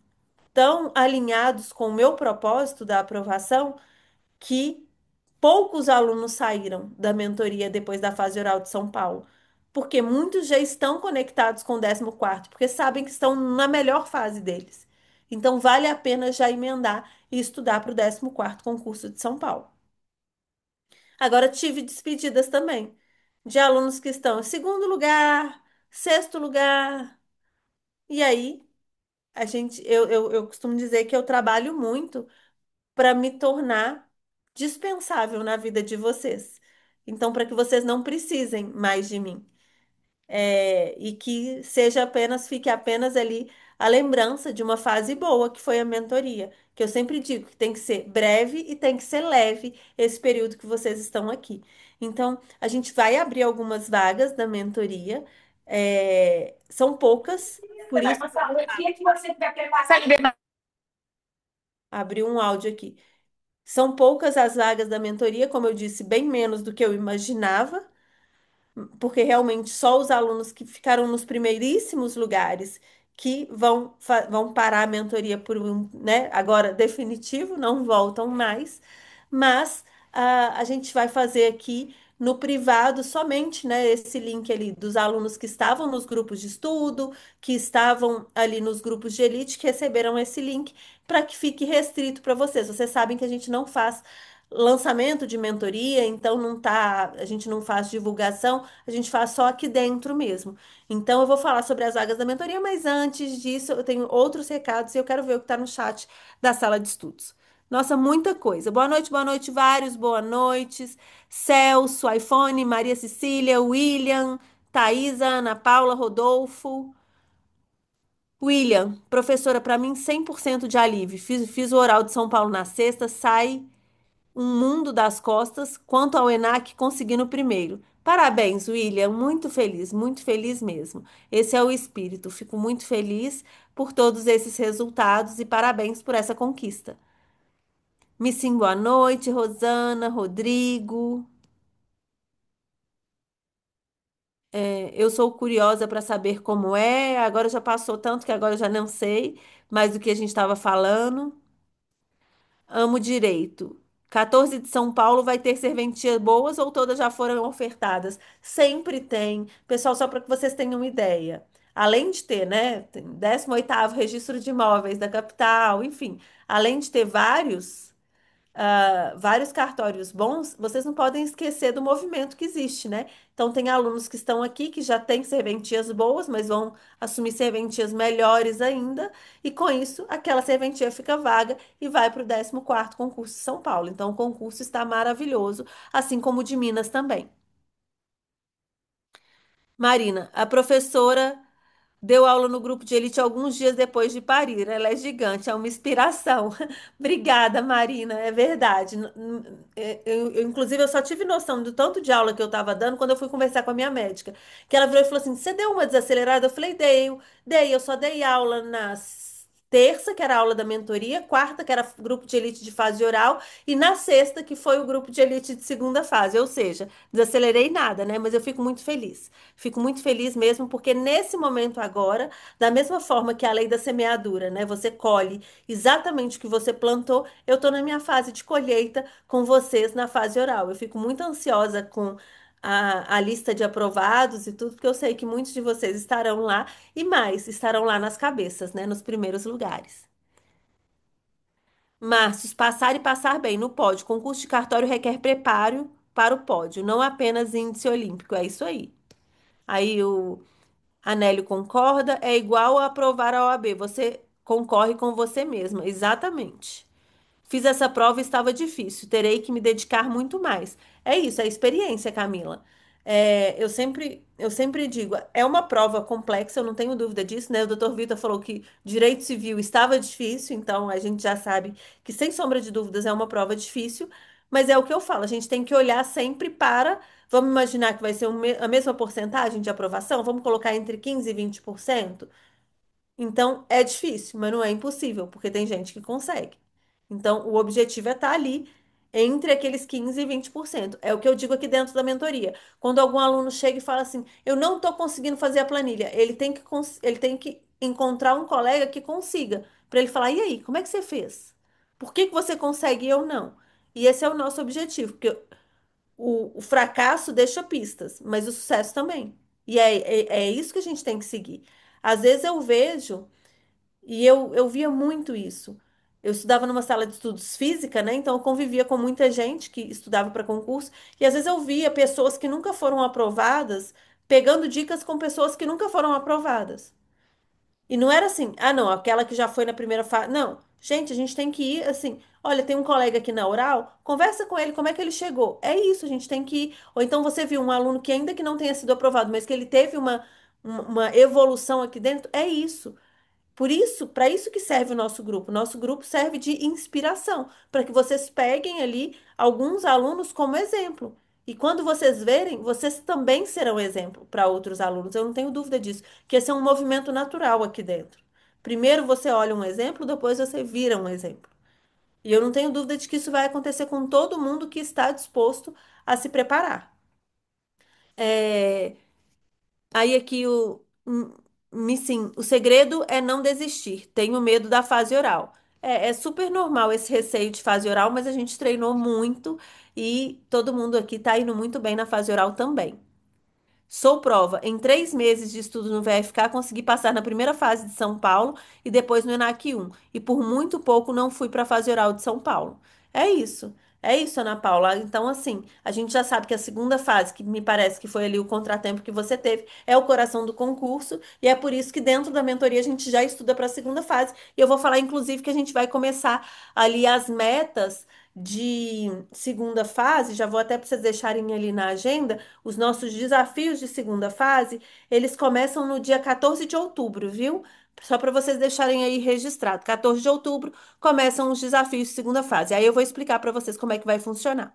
S1: tão alinhados com o meu propósito da aprovação que poucos alunos saíram da mentoria depois da fase oral de São Paulo, porque muitos já estão conectados com o 14º, porque sabem que estão na melhor fase deles. Então vale a pena já emendar e estudar para o 14º concurso de São Paulo. Agora tive despedidas também de alunos que estão em segundo lugar, sexto lugar. E aí, eu costumo dizer que eu trabalho muito para me tornar dispensável na vida de vocês. Então, para que vocês não precisem mais de mim. E que seja apenas, fique apenas ali a lembrança de uma fase boa que foi a mentoria. Que eu sempre digo que tem que ser breve e tem que ser leve esse período que vocês estão aqui. Então, a gente vai abrir algumas vagas da mentoria. São poucas, por isso abri um áudio aqui. São poucas as vagas da mentoria, como eu disse, bem menos do que eu imaginava, porque realmente só os alunos que ficaram nos primeiríssimos lugares que vão parar a mentoria por um, né, agora definitivo, não voltam mais, mas a gente vai fazer aqui no privado somente, né, esse link ali dos alunos que estavam nos grupos de estudo, que estavam ali nos grupos de elite, que receberam esse link, para que fique restrito para vocês. Vocês sabem que a gente não faz lançamento de mentoria, então não tá, a gente não faz divulgação, a gente faz só aqui dentro mesmo. Então eu vou falar sobre as vagas da mentoria, mas antes disso eu tenho outros recados e eu quero ver o que está no chat da sala de estudos. Nossa, muita coisa. Boa noite, vários, boa noites. Celso, iPhone, Maria Cecília, William, Thaisa, Ana Paula, Rodolfo. William, professora, para mim 100% de alívio. Fiz o oral de São Paulo na sexta, sai um mundo das costas quanto ao ENAC conseguindo o primeiro. Parabéns, William. Muito feliz mesmo. Esse é o espírito. Fico muito feliz por todos esses resultados e parabéns por essa conquista. Missim, boa noite. Rosana, Rodrigo. Eu sou curiosa para saber como é. Agora já passou tanto que agora eu já não sei mais do que a gente estava falando. Amo direito. 14 de São Paulo vai ter serventias boas ou todas já foram ofertadas? Sempre tem. Pessoal, só para que vocês tenham uma ideia. Além de ter, né, tem 18º Registro de Imóveis da capital, enfim, além de ter vários cartórios bons, vocês não podem esquecer do movimento que existe, né? Então, tem alunos que estão aqui que já têm serventias boas, mas vão assumir serventias melhores ainda, e com isso, aquela serventia fica vaga e vai para o 14º concurso de São Paulo. Então, o concurso está maravilhoso, assim como o de Minas também. Marina, a professora deu aula no grupo de elite alguns dias depois de parir. Ela é gigante, é uma inspiração. Obrigada, Marina, é verdade. Inclusive, eu só tive noção do tanto de aula que eu estava dando quando eu fui conversar com a minha médica. Que ela virou e falou assim: Você deu uma desacelerada? Eu falei: Dei. Eu só dei aula na terça, que era a aula da mentoria, quarta, que era grupo de elite de fase oral, e na sexta, que foi o grupo de elite de segunda fase. Ou seja, desacelerei nada, né? Mas eu fico muito feliz. Fico muito feliz mesmo, porque nesse momento agora, da mesma forma que a lei da semeadura, né? Você colhe exatamente o que você plantou, eu estou na minha fase de colheita com vocês na fase oral. Eu fico muito ansiosa com a lista de aprovados e tudo, porque eu sei que muitos de vocês estarão lá e mais, estarão lá nas cabeças, né? Nos primeiros lugares. Márcios, passar e passar bem no pódio. Concurso de cartório requer preparo para o pódio, não apenas índice olímpico. É isso aí. Aí o Anélio concorda, é igual a aprovar a OAB. Você concorre com você mesma. Exatamente. Fiz essa prova e estava difícil. Terei que me dedicar muito mais. É isso, é experiência, Camila. Eu sempre digo, é uma prova complexa, eu não tenho dúvida disso, né? O doutor Vitor falou que direito civil estava difícil, então a gente já sabe que, sem sombra de dúvidas, é uma prova difícil, mas é o que eu falo, a gente tem que olhar sempre para. Vamos imaginar que vai ser a mesma porcentagem de aprovação? Vamos colocar entre 15% e 20%. Então, é difícil, mas não é impossível, porque tem gente que consegue. Então, o objetivo é estar ali entre aqueles 15% e 20%. É o que eu digo aqui dentro da mentoria. Quando algum aluno chega e fala assim, eu não estou conseguindo fazer a planilha, ele tem que encontrar um colega que consiga, para ele falar, e aí, como é que você fez? Por que que você consegue e eu não? E esse é o nosso objetivo, porque o fracasso deixa pistas, mas o sucesso também. E é isso que a gente tem que seguir. Às vezes eu vejo, e eu via muito isso. Eu estudava numa sala de estudos física, né? Então eu convivia com muita gente que estudava para concurso, e às vezes eu via pessoas que nunca foram aprovadas pegando dicas com pessoas que nunca foram aprovadas. E não era assim, ah, não, aquela que já foi na primeira fase. Não, gente, a gente tem que ir assim. Olha, tem um colega aqui na Oral, conversa com ele como é que ele chegou. É isso, a gente tem que ir. Ou então você viu um aluno que, ainda que não tenha sido aprovado, mas que ele teve uma evolução aqui dentro. É isso. Por isso, para isso que serve o nosso grupo. Nosso grupo serve de inspiração, para que vocês peguem ali alguns alunos como exemplo. E quando vocês verem, vocês também serão exemplo para outros alunos. Eu não tenho dúvida disso, que esse é um movimento natural aqui dentro. Primeiro você olha um exemplo, depois você vira um exemplo. E eu não tenho dúvida de que isso vai acontecer com todo mundo que está disposto a se preparar. É, Aí aqui sim, o segredo é não desistir. Tenho medo da fase oral. É super normal esse receio de fase oral, mas a gente treinou muito e todo mundo aqui tá indo muito bem na fase oral também. Sou prova. Em 3 meses de estudo no VFK, consegui passar na primeira fase de São Paulo e depois no ENAC 1. E por muito pouco não fui para a fase oral de São Paulo. É isso. É isso, Ana Paula. Então, assim, a gente já sabe que a segunda fase, que me parece que foi ali o contratempo que você teve, é o coração do concurso. E é por isso que dentro da mentoria a gente já estuda para a segunda fase. E eu vou falar, inclusive, que a gente vai começar ali as metas de segunda fase. Já vou até para vocês deixarem ali na agenda os nossos desafios de segunda fase, eles começam no dia 14 de outubro, viu? Só para vocês deixarem aí registrado. 14 de outubro começam os desafios de segunda fase. Aí eu vou explicar para vocês como é que vai funcionar.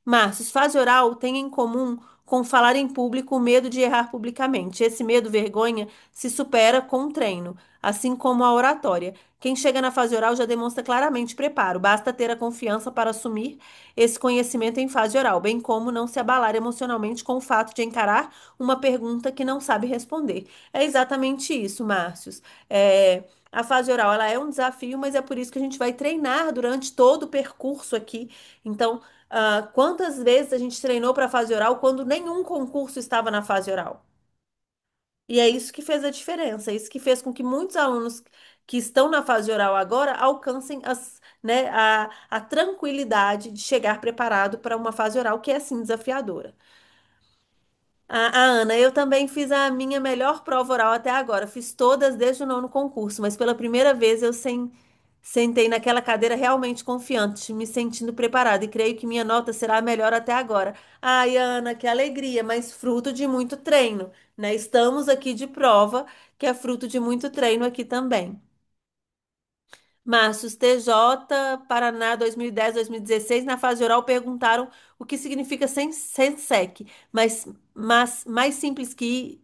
S1: Márcios, fase oral tem em comum com falar em público, o medo de errar publicamente. Esse medo, vergonha, se supera com o treino, assim como a oratória. Quem chega na fase oral já demonstra claramente preparo, basta ter a confiança para assumir esse conhecimento em fase oral, bem como não se abalar emocionalmente com o fato de encarar uma pergunta que não sabe responder. É exatamente isso, Márcios. A fase oral, ela é um desafio, mas é por isso que a gente vai treinar durante todo o percurso aqui. Então, quantas vezes a gente treinou para a fase oral quando nenhum concurso estava na fase oral? E é isso que fez a diferença, é isso que fez com que muitos alunos que estão na fase oral agora alcancem né, a tranquilidade de chegar preparado para uma fase oral que é sim desafiadora. A Ana, eu também fiz a minha melhor prova oral até agora. Fiz todas desde o nono concurso, mas pela primeira vez sentei naquela cadeira realmente confiante, me sentindo preparada e creio que minha nota será a melhor até agora. Ai, Ana, que alegria, mas fruto de muito treino, né? Estamos aqui de prova que é fruto de muito treino aqui também. Márcios, TJ, Paraná 2010, 2016, na fase oral perguntaram o que significa sensec, mas mais simples que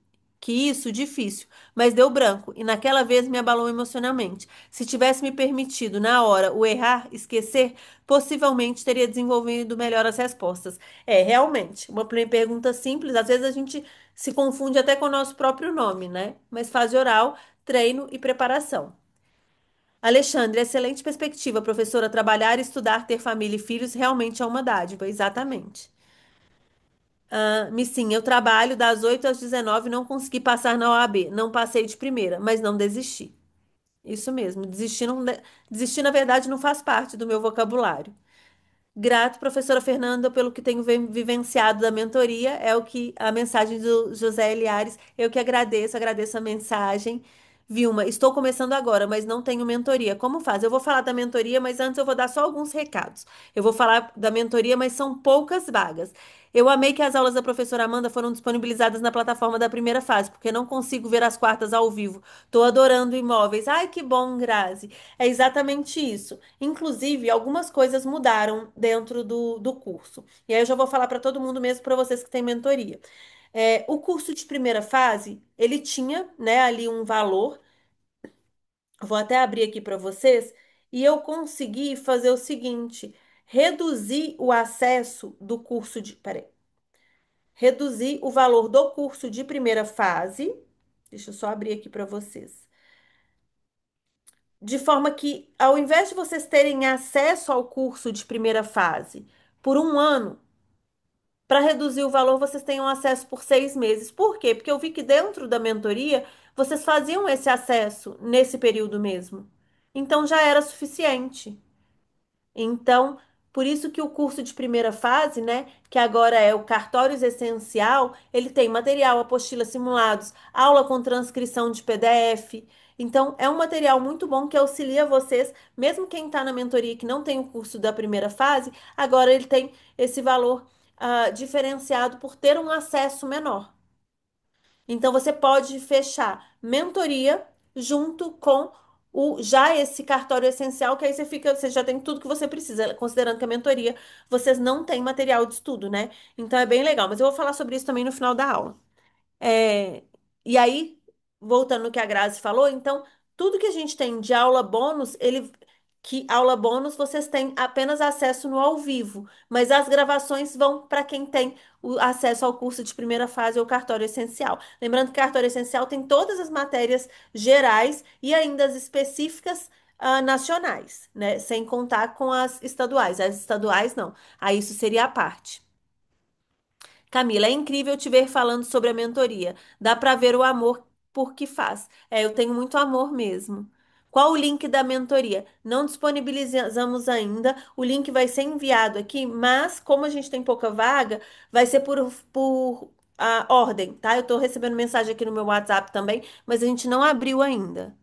S1: isso, difícil, mas deu branco, e naquela vez me abalou emocionalmente. Se tivesse me permitido, na hora, o errar, esquecer, possivelmente teria desenvolvido melhor as respostas. É, realmente, uma pergunta simples, às vezes a gente se confunde até com o nosso próprio nome, né? Mas fase oral, treino e preparação. Alexandre, excelente perspectiva, professora. Trabalhar, estudar, ter família e filhos realmente é uma dádiva, exatamente. Sim, eu trabalho das 8 às 19, não consegui passar na OAB. Não passei de primeira, mas não desisti. Isso mesmo, desistir, na verdade, não faz parte do meu vocabulário. Grato, professora Fernanda, pelo que tenho vivenciado da mentoria. É o que a mensagem do José Eliares. Eu que agradeço a mensagem. Vilma, estou começando agora, mas não tenho mentoria. Como faz? Eu vou falar da mentoria, mas antes eu vou dar só alguns recados. Eu vou falar da mentoria, mas são poucas vagas. Eu amei que as aulas da professora Amanda foram disponibilizadas na plataforma da primeira fase, porque não consigo ver as quartas ao vivo. Estou adorando imóveis. Ai, que bom, Grazi. É exatamente isso. Inclusive, algumas coisas mudaram dentro do curso. E aí eu já vou falar para todo mundo, mesmo para vocês que têm mentoria. O curso de primeira fase, ele tinha, né, ali um valor. Vou até abrir aqui para vocês. E eu consegui fazer o seguinte: reduzir o acesso do curso de. Peraí. Reduzir o valor do curso de primeira fase. Deixa eu só abrir aqui para vocês. De forma que, ao invés de vocês terem acesso ao curso de primeira fase por um ano, para reduzir o valor, vocês tenham acesso por 6 meses. Por quê? Porque eu vi que dentro da mentoria vocês faziam esse acesso nesse período mesmo. Então já era suficiente. Então, por isso que o curso de primeira fase, né, que agora é o Cartórios Essencial, ele tem material, apostila, simulados, aula com transcrição de PDF. Então, é um material muito bom que auxilia vocês, mesmo quem está na mentoria que não tem o curso da primeira fase, agora ele tem esse valor diferenciado por ter um acesso menor. Então você pode fechar mentoria junto com o já esse cartório essencial, que aí você já tem tudo que você precisa, considerando que a mentoria vocês não têm material de estudo, né? Então é bem legal, mas eu vou falar sobre isso também no final da aula. É, e aí, voltando no que a Grazi falou, então, tudo que a gente tem de aula bônus, que aula bônus vocês têm apenas acesso no ao vivo, mas as gravações vão para quem tem o acesso ao curso de primeira fase ou cartório essencial. Lembrando que cartório essencial tem todas as matérias gerais e ainda as específicas nacionais, né? Sem contar com as estaduais. As estaduais não. Aí isso seria a parte. Camila, é incrível te ver falando sobre a mentoria. Dá para ver o amor por que faz. Eu tenho muito amor mesmo. Qual o link da mentoria? Não disponibilizamos ainda. O link vai ser enviado aqui, mas como a gente tem pouca vaga, vai ser por ordem, tá? Eu tô recebendo mensagem aqui no meu WhatsApp também, mas a gente não abriu ainda.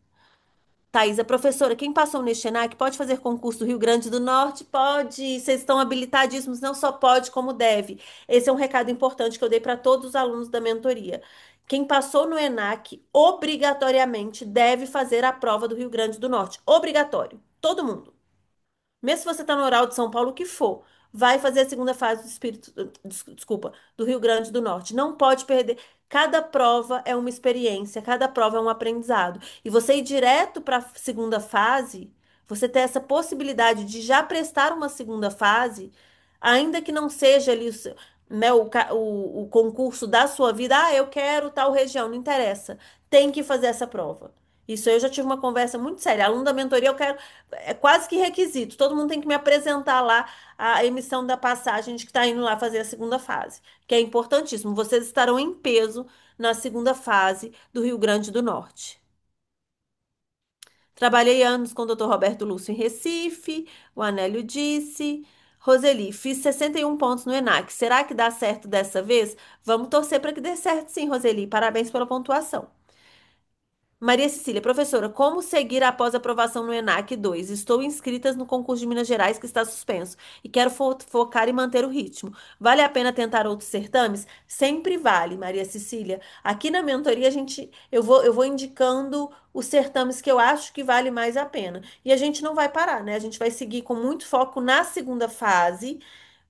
S1: Thaisa, professora, quem passou neste ENAC pode fazer concurso do Rio Grande do Norte? Pode. Vocês estão habilitadíssimos, não só pode, como deve. Esse é um recado importante que eu dei para todos os alunos da mentoria. Quem passou no ENAC, obrigatoriamente deve fazer a prova do Rio Grande do Norte. Obrigatório. Todo mundo. Mesmo se você está no Oral de São Paulo, o que for. vai fazer a segunda fase do desculpa, do Rio Grande do Norte. Não pode perder. Cada prova é uma experiência, cada prova é um aprendizado. E você ir direto para a segunda fase, você ter essa possibilidade de já prestar uma segunda fase, ainda que não seja ali né, o concurso da sua vida. Ah, eu quero tal região, não interessa. Tem que fazer essa prova. Isso eu já tive uma conversa muito séria. Aluno da mentoria, eu quero. É quase que requisito. Todo mundo tem que me apresentar lá a emissão da passagem de que está indo lá fazer a segunda fase, que é importantíssimo. Vocês estarão em peso na segunda fase do Rio Grande do Norte. Trabalhei anos com o Dr. Roberto Lúcio em Recife, o Anélio disse. Roseli, fiz 61 pontos no ENAC. Será que dá certo dessa vez? Vamos torcer para que dê certo, sim, Roseli. Parabéns pela pontuação. Maria Cecília, professora, como seguir após a aprovação no ENAC 2? Estou inscrita no concurso de Minas Gerais que está suspenso e quero focar e manter o ritmo. Vale a pena tentar outros certames? Sempre vale, Maria Cecília. Aqui na mentoria eu vou indicando os certames que eu acho que vale mais a pena. E a gente não vai parar, né? A gente vai seguir com muito foco na segunda fase,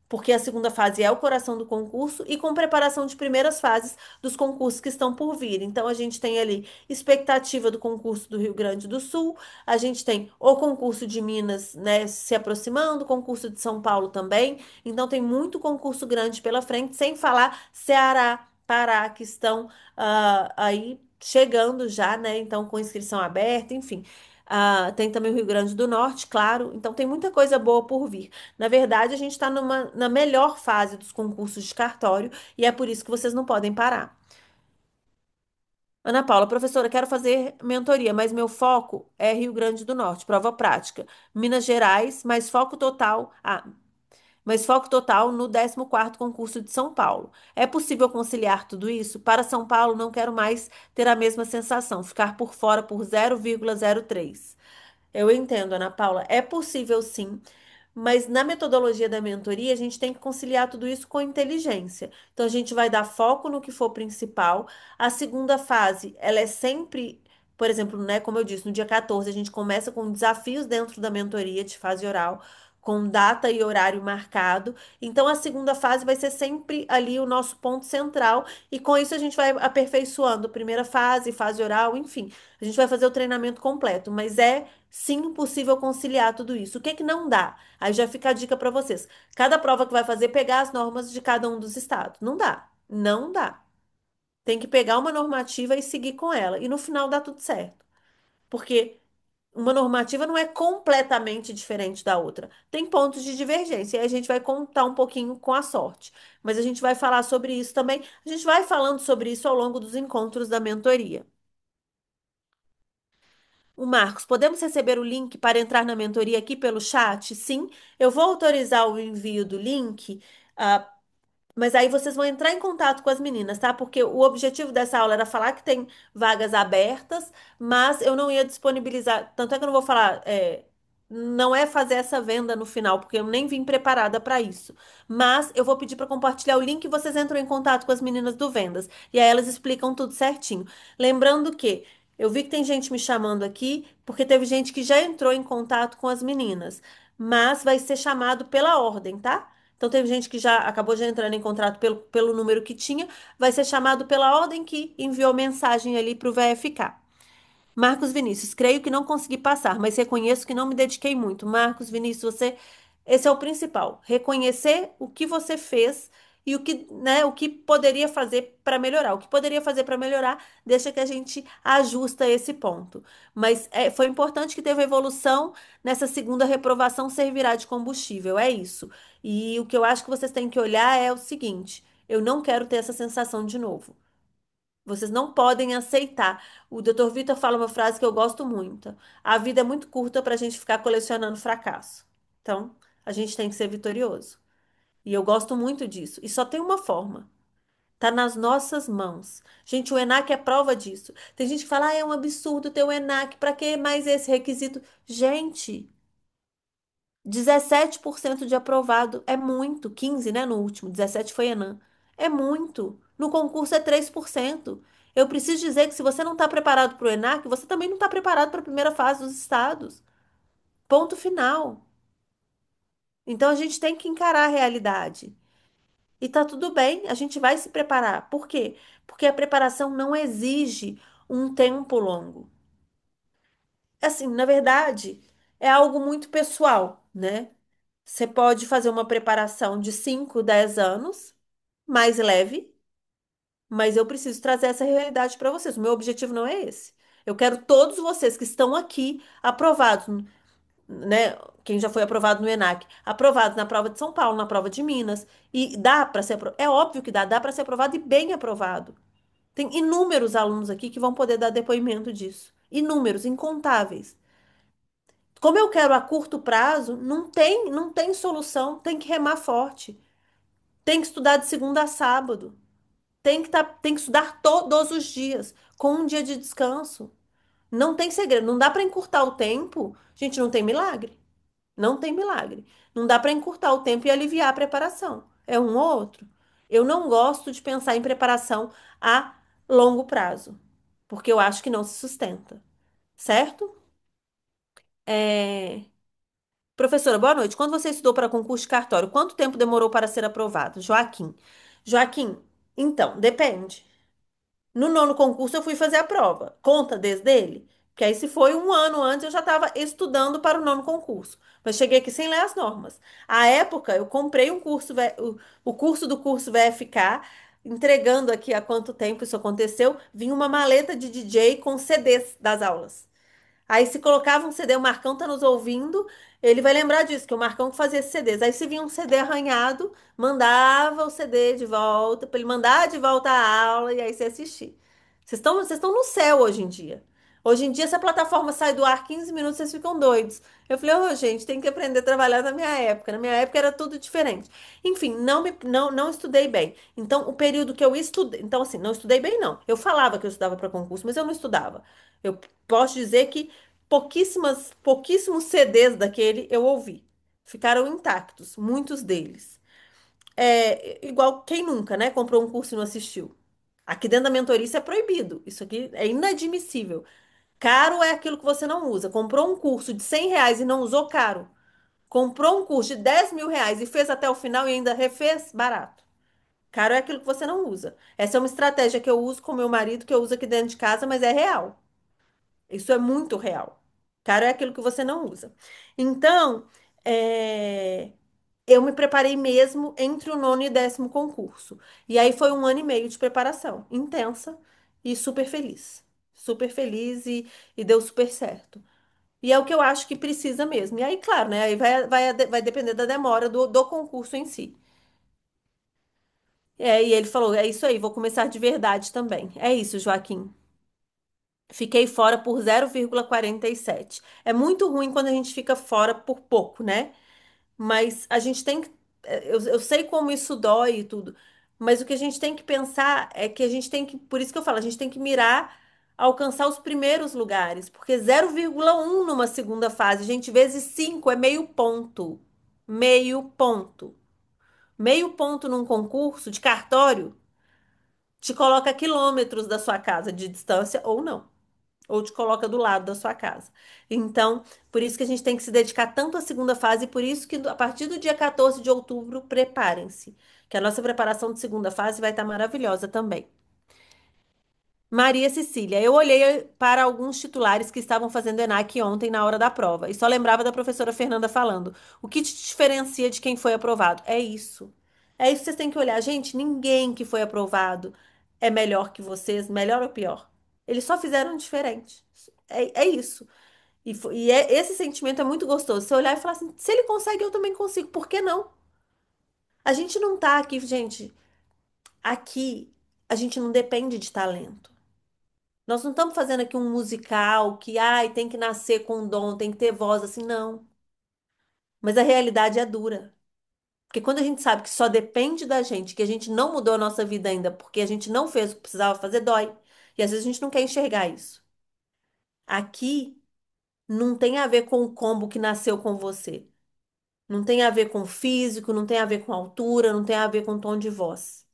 S1: porque a segunda fase é o coração do concurso e com preparação de primeiras fases dos concursos que estão por vir. Então, a gente tem ali expectativa do concurso do Rio Grande do Sul, a gente tem o concurso de Minas, né, se aproximando, o concurso de São Paulo também. Então, tem muito concurso grande pela frente, sem falar Ceará, Pará, que estão aí chegando já, né? Então, com inscrição aberta, enfim. Tem também o Rio Grande do Norte, claro. Então, tem muita coisa boa por vir. Na verdade, a gente está na melhor fase dos concursos de cartório e é por isso que vocês não podem parar. Ana Paula, professora, quero fazer mentoria, mas meu foco é Rio Grande do Norte, prova prática. Minas Gerais, mas foco total no 14º concurso de São Paulo. É possível conciliar tudo isso? Para São Paulo, não quero mais ter a mesma sensação, ficar por fora por 0,03. Eu entendo, Ana Paula. É possível sim, mas na metodologia da mentoria, a gente tem que conciliar tudo isso com inteligência. Então, a gente vai dar foco no que for principal. A segunda fase, ela é sempre, por exemplo, né, como eu disse, no dia 14, a gente começa com desafios dentro da mentoria de fase oral, com data e horário marcado. Então, a segunda fase vai ser sempre ali o nosso ponto central, e com isso a gente vai aperfeiçoando primeira fase, fase oral, enfim. A gente vai fazer o treinamento completo, mas é sim possível conciliar tudo isso. O que que não dá? Aí já fica a dica para vocês. Cada prova que vai fazer, pegar as normas de cada um dos estados. Não dá. Não dá. Tem que pegar uma normativa e seguir com ela. E no final dá tudo certo. Porque uma normativa não é completamente diferente da outra. Tem pontos de divergência. E aí a gente vai contar um pouquinho com a sorte. Mas a gente vai falar sobre isso também. A gente vai falando sobre isso ao longo dos encontros da mentoria. O Marcos, podemos receber o link para entrar na mentoria aqui pelo chat? Sim, eu vou autorizar o envio do link. ah, mas aí vocês vão entrar em contato com as meninas, tá? Porque o objetivo dessa aula era falar que tem vagas abertas, mas eu não ia disponibilizar. Tanto é que eu não vou falar. Não é fazer essa venda no final, porque eu nem vim preparada para isso. Mas eu vou pedir para compartilhar o link e vocês entram em contato com as meninas do Vendas. E aí elas explicam tudo certinho. Lembrando que eu vi que tem gente me chamando aqui, porque teve gente que já entrou em contato com as meninas. Mas vai ser chamado pela ordem, tá? Então, teve gente que já acabou já entrando em contrato pelo número que tinha, vai ser chamado pela ordem que enviou mensagem ali para o VFK. Marcos Vinícius, creio que não consegui passar, mas reconheço que não me dediquei muito. Marcos Vinícius, esse é o principal. Reconhecer o que você fez e o que, né, o que poderia fazer para melhorar. O que poderia fazer para melhorar, deixa que a gente ajusta esse ponto. Mas foi importante que teve evolução nessa segunda reprovação servirá de combustível, é isso. E o que eu acho que vocês têm que olhar é o seguinte: eu não quero ter essa sensação de novo. Vocês não podem aceitar. O Dr. Vitor fala uma frase que eu gosto muito. A vida é muito curta para a gente ficar colecionando fracasso. Então, a gente tem que ser vitorioso. E eu gosto muito disso. E só tem uma forma. Tá nas nossas mãos. Gente, o ENAC é prova disso. Tem gente que fala, é um absurdo ter o ENAC. Para que mais esse requisito? Gente, 17% de aprovado é muito. 15, né, no último. 17 foi Enem. É muito. No concurso é 3%. Eu preciso dizer que se você não está preparado para o ENAC, você também não está preparado para a primeira fase dos estados. Ponto final. Então a gente tem que encarar a realidade. E tá tudo bem, a gente vai se preparar. Por quê? Porque a preparação não exige um tempo longo. Assim, na verdade, é algo muito pessoal, né? Você pode fazer uma preparação de 5, 10 anos, mais leve, mas eu preciso trazer essa realidade para vocês. O meu objetivo não é esse. Eu quero todos vocês que estão aqui aprovados, né? Quem já foi aprovado no ENAC, aprovados na prova de São Paulo, na prova de Minas, e dá para ser, é óbvio que dá para ser aprovado e bem aprovado. Tem inúmeros alunos aqui que vão poder dar depoimento disso. Inúmeros, incontáveis. Como eu quero a curto prazo, não tem solução, tem que remar forte. Tem que estudar de segunda a sábado. Tem que estudar todos os dias, com um dia de descanso. Não tem segredo, não dá para encurtar o tempo. Gente, não tem milagre. Não tem milagre. Não dá para encurtar o tempo e aliviar a preparação. É um ou outro. Eu não gosto de pensar em preparação a longo prazo, porque eu acho que não se sustenta, certo? É... Professora, boa noite. Quando você estudou para concurso de cartório, quanto tempo demorou para ser aprovado? Joaquim. Joaquim, então, depende. No nono concurso eu fui fazer a prova. Conta desde ele? Porque aí se foi um ano antes eu já estava estudando para o nono concurso. Mas cheguei aqui sem ler as normas. À época eu comprei um curso, o curso do curso VFK, entregando aqui há quanto tempo isso aconteceu, vinha uma maleta de DJ com CDs das aulas. Aí se colocava um CD, o Marcão tá nos ouvindo, ele vai lembrar disso, que o Marcão que fazia esses CDs. Aí se vinha um CD arranhado, mandava o CD de volta, para ele mandar de volta a aula e aí você assistir. Vocês estão no céu hoje em dia. Hoje em dia, se a plataforma sai do ar 15 minutos, vocês ficam doidos. Eu falei, ô, gente, tem que aprender a trabalhar na minha época. Na minha época era tudo diferente. Enfim, não estudei bem. Então, o período que eu estudei. Então, assim, não estudei bem, não. Eu falava que eu estudava para concurso, mas eu não estudava. Eu posso dizer que pouquíssimos CDs daquele eu ouvi. Ficaram intactos, muitos deles. É igual quem nunca, né? Comprou um curso e não assistiu. Aqui dentro da mentoria isso é proibido. Isso aqui é inadmissível. Caro é aquilo que você não usa. Comprou um curso de R$ 100 e não usou caro. Comprou um curso de R$ 10.000 e fez até o final e ainda refez barato. Caro é aquilo que você não usa. Essa é uma estratégia que eu uso com meu marido, que eu uso aqui dentro de casa, mas é real. Isso é muito real. Caro é aquilo que você não usa. Então, é, eu me preparei mesmo entre o nono e 10º concurso. E aí foi um ano e meio de preparação, intensa e super feliz. Super feliz e deu super certo. E é o que eu acho que precisa mesmo. E aí, claro, né? Aí vai depender da demora do concurso em si. E ele falou: é isso aí, vou começar de verdade também. É isso, Joaquim. Fiquei fora por 0,47. É muito ruim quando a gente fica fora por pouco, né? Mas a gente tem que. Eu sei como isso dói e tudo, mas o que a gente tem que pensar é que a gente tem que. Por isso que eu falo, a gente tem que mirar alcançar os primeiros lugares, porque 0,1 numa segunda fase, gente, vezes 5 é meio ponto. Meio ponto. Meio ponto num concurso de cartório te coloca a quilômetros da sua casa de distância ou não. Ou te coloca do lado da sua casa. Então, por isso que a gente tem que se dedicar tanto à segunda fase, e por isso que a partir do dia 14 de outubro, preparem-se, que a nossa preparação de segunda fase vai estar maravilhosa também. Maria Cecília, eu olhei para alguns titulares que estavam fazendo ENAC ontem na hora da prova e só lembrava da professora Fernanda falando. O que te diferencia de quem foi aprovado? É isso. É isso que vocês têm que olhar. Gente, ninguém que foi aprovado é melhor que vocês, melhor ou pior. Eles só fizeram diferente. É isso. Esse sentimento é muito gostoso. Você olhar e falar assim: se ele consegue, eu também consigo. Por que não? A gente não tá aqui, gente. Aqui, a gente não depende de talento. Nós não estamos fazendo aqui um musical que, ai, tem que nascer com dom, tem que ter voz, assim, não. Mas a realidade é dura. Porque quando a gente sabe que só depende da gente, que a gente não mudou a nossa vida ainda porque a gente não fez o que precisava fazer, dói. E às vezes a gente não quer enxergar isso. Aqui não tem a ver com o combo que nasceu com você. Não tem a ver com físico, não tem a ver com altura, não tem a ver com tom de voz.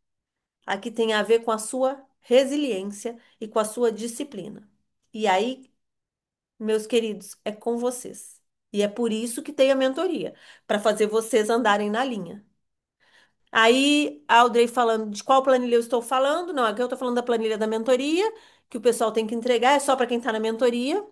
S1: Aqui tem a ver com a sua resiliência e com a sua disciplina. E aí, meus queridos, é com vocês. E é por isso que tem a mentoria, para fazer vocês andarem na linha. Aí, a Audrey falando de qual planilha eu estou falando. Não, aqui eu estou falando da planilha da mentoria, que o pessoal tem que entregar, é só para quem está na mentoria.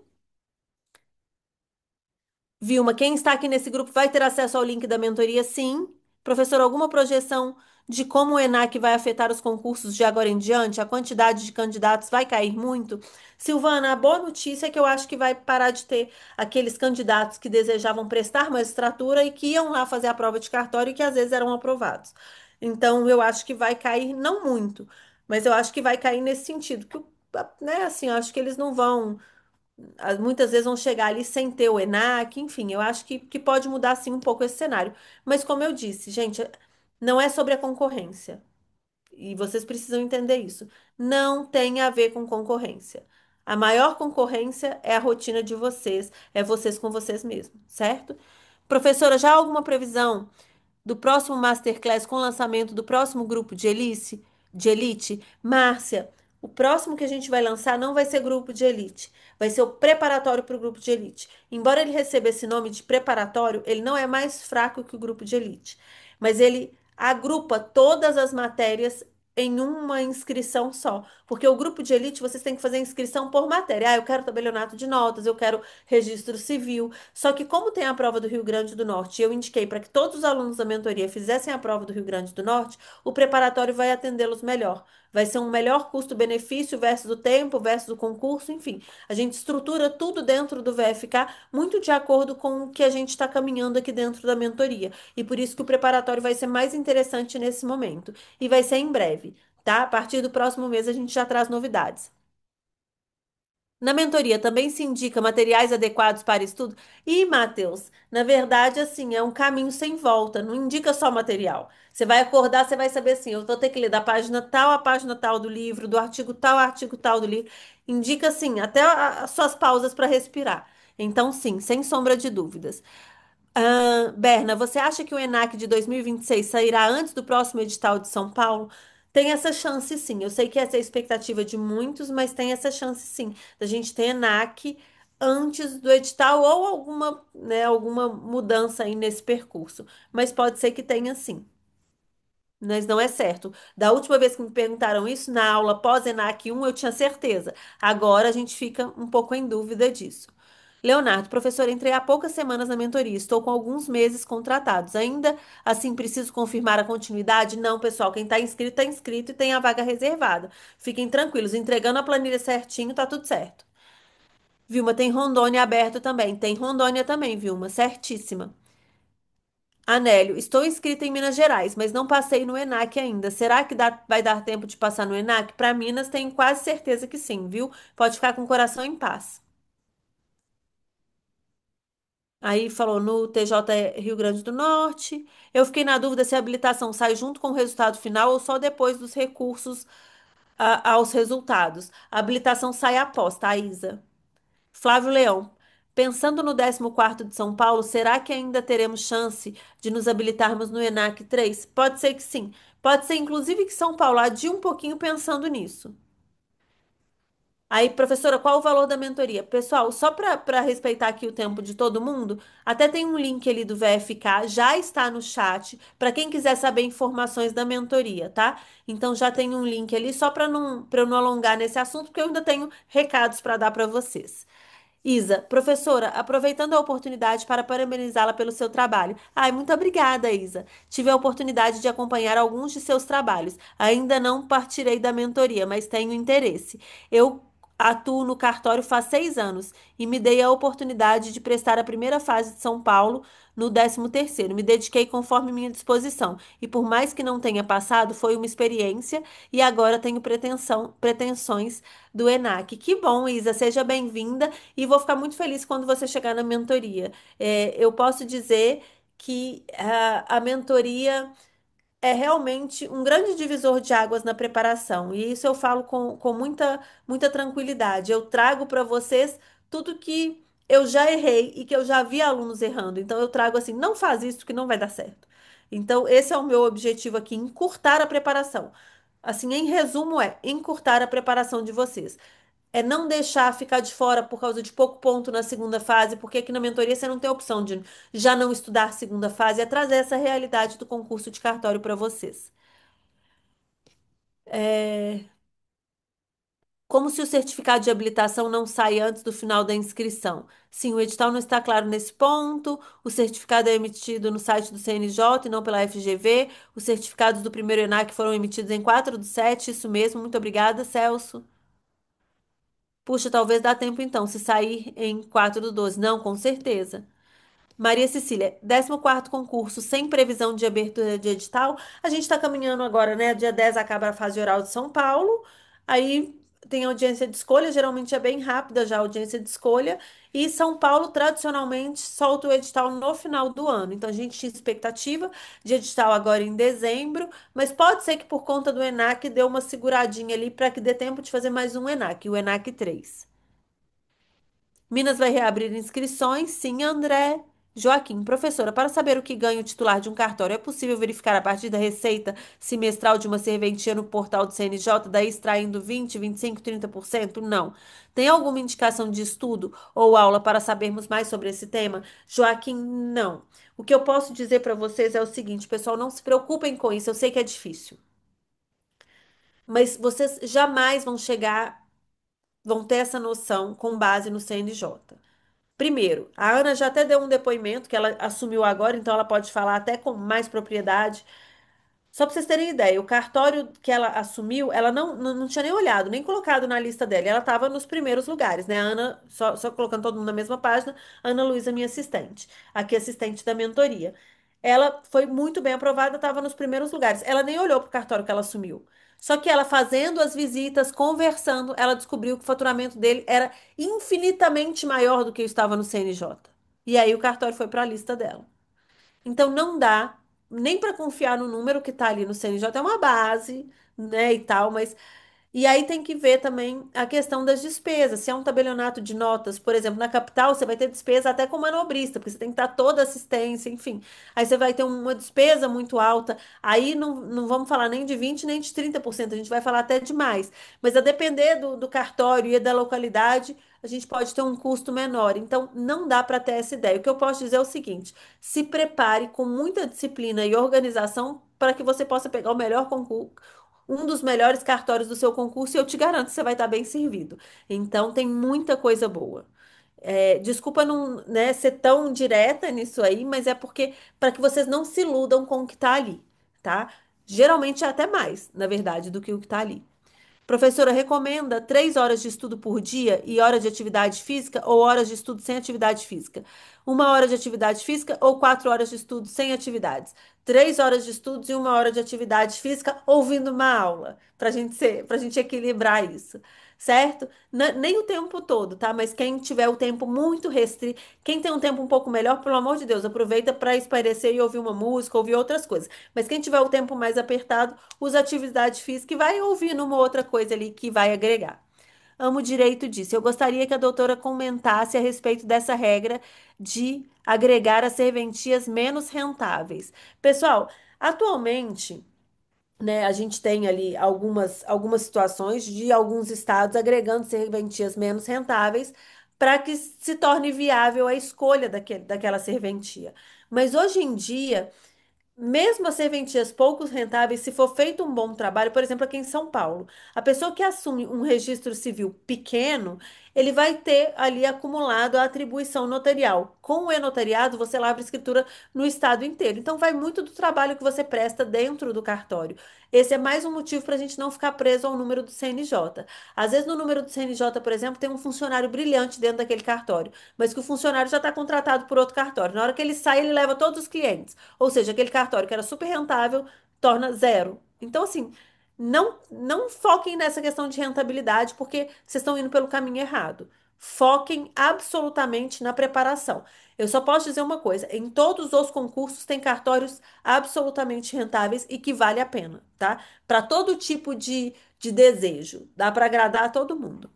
S1: Vilma, quem está aqui nesse grupo vai ter acesso ao link da mentoria, sim. Professor, alguma projeção de como o ENAC vai afetar os concursos de agora em diante? A quantidade de candidatos vai cair muito? Silvana, a boa notícia é que eu acho que vai parar de ter aqueles candidatos que desejavam prestar magistratura e que iam lá fazer a prova de cartório e que às vezes eram aprovados. Então, eu acho que vai cair, não muito, mas eu acho que vai cair nesse sentido, que, né, assim, eu acho que eles não vão muitas vezes vão chegar ali sem ter o ENAC, enfim, eu acho que pode mudar sim um pouco esse cenário. Mas como eu disse, gente, não é sobre a concorrência. E vocês precisam entender isso. Não tem a ver com concorrência. A maior concorrência é a rotina de vocês, é vocês com vocês mesmos, certo? Professora, já há alguma previsão do próximo Masterclass com o lançamento do próximo grupo de elite, Márcia, o próximo que a gente vai lançar não vai ser grupo de elite, vai ser o preparatório para o grupo de elite. Embora ele receba esse nome de preparatório, ele não é mais fraco que o grupo de elite, mas ele agrupa todas as matérias em uma inscrição só. Porque o grupo de elite, vocês têm que fazer inscrição por matéria. Ah, eu quero tabelionato de notas, eu quero registro civil. Só que como tem a prova do Rio Grande do Norte, e eu indiquei para que todos os alunos da mentoria fizessem a prova do Rio Grande do Norte, o preparatório vai atendê-los melhor. Vai ser um melhor custo-benefício versus o tempo, versus o concurso, enfim. A gente estrutura tudo dentro do VFK, muito de acordo com o que a gente está caminhando aqui dentro da mentoria. E por isso que o preparatório vai ser mais interessante nesse momento. E vai ser em breve, tá? A partir do próximo mês a gente já traz novidades. Na mentoria também se indica materiais adequados para estudo. E, Matheus, na verdade, assim, é um caminho sem volta, não indica só material. Você vai acordar, você vai saber assim, eu vou ter que ler da página tal a página tal do livro, do artigo tal do livro. Indica, assim, até as suas pausas para respirar. Então, sim, sem sombra de dúvidas. Berna, você acha que o ENAC de 2026 sairá antes do próximo edital de São Paulo? Tem essa chance, sim. Eu sei que essa é a expectativa de muitos, mas tem essa chance, sim, da gente ter ENAC antes do edital ou alguma, né, alguma mudança aí nesse percurso. Mas pode ser que tenha, sim. Mas não é certo. Da última vez que me perguntaram isso, na aula pós-ENAC 1, eu tinha certeza. Agora a gente fica um pouco em dúvida disso. Leonardo, professor, entrei há poucas semanas na mentoria. Estou com alguns meses contratados. Ainda assim, preciso confirmar a continuidade? Não, pessoal. Quem está inscrito e tem a vaga reservada. Fiquem tranquilos. Entregando a planilha certinho, tá tudo certo. Vilma, tem Rondônia aberto também. Tem Rondônia também, Vilma. Certíssima. Anélio, estou inscrita em Minas Gerais, mas não passei no ENAC ainda. Será que vai dar tempo de passar no ENAC? Para Minas, tenho quase certeza que sim, viu? Pode ficar com o coração em paz. Aí falou no TJ Rio Grande do Norte. Eu fiquei na dúvida se a habilitação sai junto com o resultado final ou só depois dos recursos aos resultados. A habilitação sai após, tá, Isa? Flávio Leão. Pensando no 14º de São Paulo, será que ainda teremos chance de nos habilitarmos no ENAC 3? Pode ser que sim. Pode ser, inclusive, que São Paulo adie um pouquinho pensando nisso. Aí, professora, qual o valor da mentoria? Pessoal, só para respeitar aqui o tempo de todo mundo, até tem um link ali do VFK, já está no chat, para quem quiser saber informações da mentoria, tá? Então já tem um link ali, só para eu não alongar nesse assunto, porque eu ainda tenho recados para dar para vocês. Isa, professora, aproveitando a oportunidade para parabenizá-la pelo seu trabalho. Ai, muito obrigada, Isa. Tive a oportunidade de acompanhar alguns de seus trabalhos. Ainda não partirei da mentoria, mas tenho interesse. Eu atuo no cartório faz 6 anos e me dei a oportunidade de prestar a primeira fase de São Paulo no 13º. Me dediquei conforme minha disposição e por mais que não tenha passado, foi uma experiência e agora tenho pretensões do ENAC. Que bom, Isa, seja bem-vinda e vou ficar muito feliz quando você chegar na mentoria. Eu posso dizer que a mentoria é realmente um grande divisor de águas na preparação. E isso eu falo com muita tranquilidade. Eu trago para vocês tudo que eu já errei e que eu já vi alunos errando. Então eu trago assim, não faz isso que não vai dar certo. Então esse é o meu objetivo aqui, encurtar a preparação. Assim, em resumo, é encurtar a preparação de vocês. É não deixar ficar de fora por causa de pouco ponto na segunda fase, porque aqui na mentoria você não tem a opção de já não estudar segunda fase, é trazer essa realidade do concurso de cartório para vocês. É, como se o certificado de habilitação não sai antes do final da inscrição? Sim, o edital não está claro nesse ponto. O certificado é emitido no site do CNJ e não pela FGV. Os certificados do primeiro ENAC foram emitidos em 4/7. Isso mesmo. Muito obrigada, Celso. Puxa, talvez dá tempo então, se sair em 4/12. Não, com certeza. Maria Cecília, 14º concurso sem previsão de abertura de edital. A gente está caminhando agora, né? Dia 10 acaba a fase oral de São Paulo. Aí tem audiência de escolha, geralmente é bem rápida já a audiência de escolha. E São Paulo, tradicionalmente, solta o edital no final do ano. Então a gente tinha expectativa de edital agora em dezembro, mas pode ser que por conta do ENAC dê uma seguradinha ali para que dê tempo de fazer mais um ENAC, o ENAC 3. Minas vai reabrir inscrições? Sim, André. Joaquim, professora, para saber o que ganha o titular de um cartório, é possível verificar a partir da receita semestral de uma serventia no portal do CNJ, daí extraindo 20, 25, 30%? Não. Tem alguma indicação de estudo ou aula para sabermos mais sobre esse tema? Joaquim, não. O que eu posso dizer para vocês é o seguinte, pessoal, não se preocupem com isso, eu sei que é difícil, mas vocês jamais vão chegar, vão ter essa noção com base no CNJ. Primeiro, a Ana já até deu um depoimento que ela assumiu agora, então ela pode falar até com mais propriedade. Só para vocês terem ideia, o cartório que ela assumiu, ela não tinha nem olhado, nem colocado na lista dela. Ela estava nos primeiros lugares, né? A Ana, só colocando todo mundo na mesma página, Ana Luísa, minha assistente, aqui assistente da mentoria. Ela foi muito bem aprovada, estava nos primeiros lugares. Ela nem olhou para o cartório que ela assumiu. Só que ela fazendo as visitas, conversando, ela descobriu que o faturamento dele era infinitamente maior do que estava no CNJ. E aí o cartório foi para a lista dela. Então não dá nem para confiar no número que está ali no CNJ, é uma base, né, e tal, mas e aí tem que ver também a questão das despesas. Se é um tabelionato de notas, por exemplo, na capital, você vai ter despesa até com manobrista, porque você tem que dar toda a assistência, enfim. Aí você vai ter uma despesa muito alta. Aí não vamos falar nem de 20 nem de 30%, a gente vai falar até de mais. Mas a depender do cartório e da localidade, a gente pode ter um custo menor. Então, não dá para ter essa ideia. O que eu posso dizer é o seguinte: se prepare com muita disciplina e organização para que você possa pegar o melhor concurso, um dos melhores cartórios do seu concurso, e eu te garanto que você vai estar bem servido. Então, tem muita coisa boa. É, desculpa não, né, ser tão direta nisso aí, mas é porque para que vocês não se iludam com o que está ali, tá? Geralmente é até mais, na verdade, do que o que está ali. Professora, recomenda 3 horas de estudo por dia e hora de atividade física ou horas de estudo sem atividade física? 1 hora de atividade física ou 4 horas de estudo sem atividades? 3 horas de estudos e 1 hora de atividade física ouvindo uma aula, para gente equilibrar isso, certo? Nem o tempo todo, tá? Mas quem tiver o tempo muito restrito, quem tem um tempo um pouco melhor, pelo amor de Deus, aproveita para espairecer e ouvir uma música, ouvir outras coisas. Mas quem tiver o tempo mais apertado, usa atividade física e vai ouvindo uma outra coisa ali que vai agregar. Amo o direito disso. Eu gostaria que a doutora comentasse a respeito dessa regra de agregar as serventias menos rentáveis. Pessoal, atualmente, né, a gente tem ali algumas situações de alguns estados agregando serventias menos rentáveis para que se torne viável a escolha daquela serventia. Mas hoje em dia, mesmo as serventias poucos rentáveis, se for feito um bom trabalho, por exemplo, aqui em São Paulo, a pessoa que assume um registro civil pequeno, ele vai ter ali acumulado a atribuição notarial. Com o e-notariado, você lavra escritura no estado inteiro. Então, vai muito do trabalho que você presta dentro do cartório. Esse é mais um motivo para a gente não ficar preso ao número do CNJ. Às vezes, no número do CNJ, por exemplo, tem um funcionário brilhante dentro daquele cartório, mas que o funcionário já está contratado por outro cartório. Na hora que ele sai, ele leva todos os clientes. Ou seja, aquele cartório que era super rentável torna zero. Então, assim, não foquem nessa questão de rentabilidade, porque vocês estão indo pelo caminho errado. Foquem absolutamente na preparação. Eu só posso dizer uma coisa: em todos os concursos tem cartórios absolutamente rentáveis e que vale a pena, tá? Para todo tipo de desejo. Dá para agradar a todo mundo.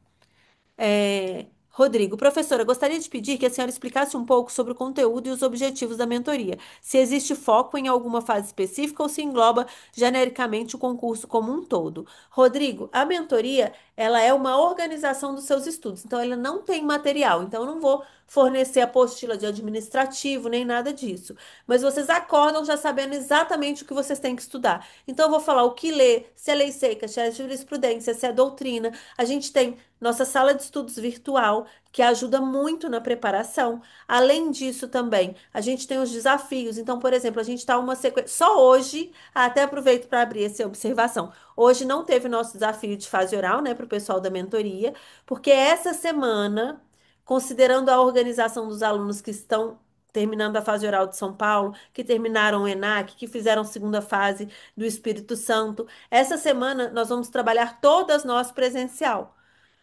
S1: Rodrigo, professora, gostaria de pedir que a senhora explicasse um pouco sobre o conteúdo e os objetivos da mentoria. Se existe foco em alguma fase específica ou se engloba genericamente o concurso como um todo. Rodrigo, a mentoria ela é uma organização dos seus estudos. Então, ela não tem material. Então, eu não vou fornecer apostila de administrativo, nem nada disso. Mas vocês acordam já sabendo exatamente o que vocês têm que estudar. Então, eu vou falar o que ler, se é lei seca, se é jurisprudência, se é doutrina. A gente tem nossa sala de estudos virtual, que ajuda muito na preparação. Além disso, também, a gente tem os desafios. Então, por exemplo, a gente está uma sequência. Só hoje, até aproveito para abrir essa observação. Hoje não teve nosso desafio de fase oral, né, para o pessoal da mentoria, porque essa semana, considerando a organização dos alunos que estão terminando a fase oral de São Paulo, que terminaram o ENAC, que fizeram segunda fase do Espírito Santo, essa semana nós vamos trabalhar todas nós presencial.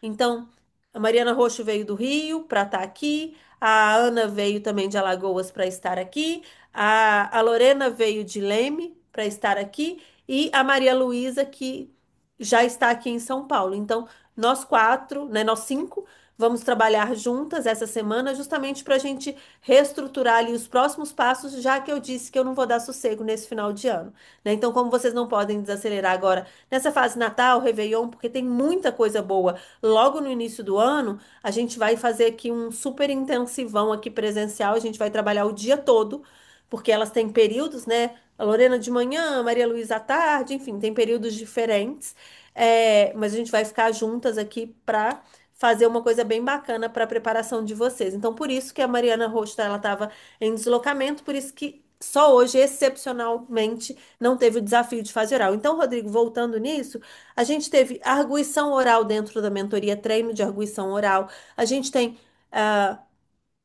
S1: Então, a Mariana Roxo veio do Rio para estar aqui, a Ana veio também de Alagoas para estar aqui, a Lorena veio de Leme para estar aqui e a Maria Luísa, que já está aqui em São Paulo. Então, nós quatro, né, nós cinco, vamos trabalhar juntas essa semana, justamente para a gente reestruturar ali os próximos passos, já que eu disse que eu não vou dar sossego nesse final de ano, né? Então, como vocês não podem desacelerar agora nessa fase Natal, Réveillon, porque tem muita coisa boa logo no início do ano, a gente vai fazer aqui um super intensivão aqui presencial, a gente vai trabalhar o dia todo, porque elas têm períodos, né? A Lorena de manhã, a Maria Luísa à tarde, enfim, tem períodos diferentes. Mas a gente vai ficar juntas aqui para fazer uma coisa bem bacana para a preparação de vocês. Então, por isso que a Mariana Rocha, ela estava em deslocamento, por isso que só hoje, excepcionalmente, não teve o desafio de fase oral. Então, Rodrigo, voltando nisso, a gente teve arguição oral dentro da mentoria, treino de arguição oral. A gente tem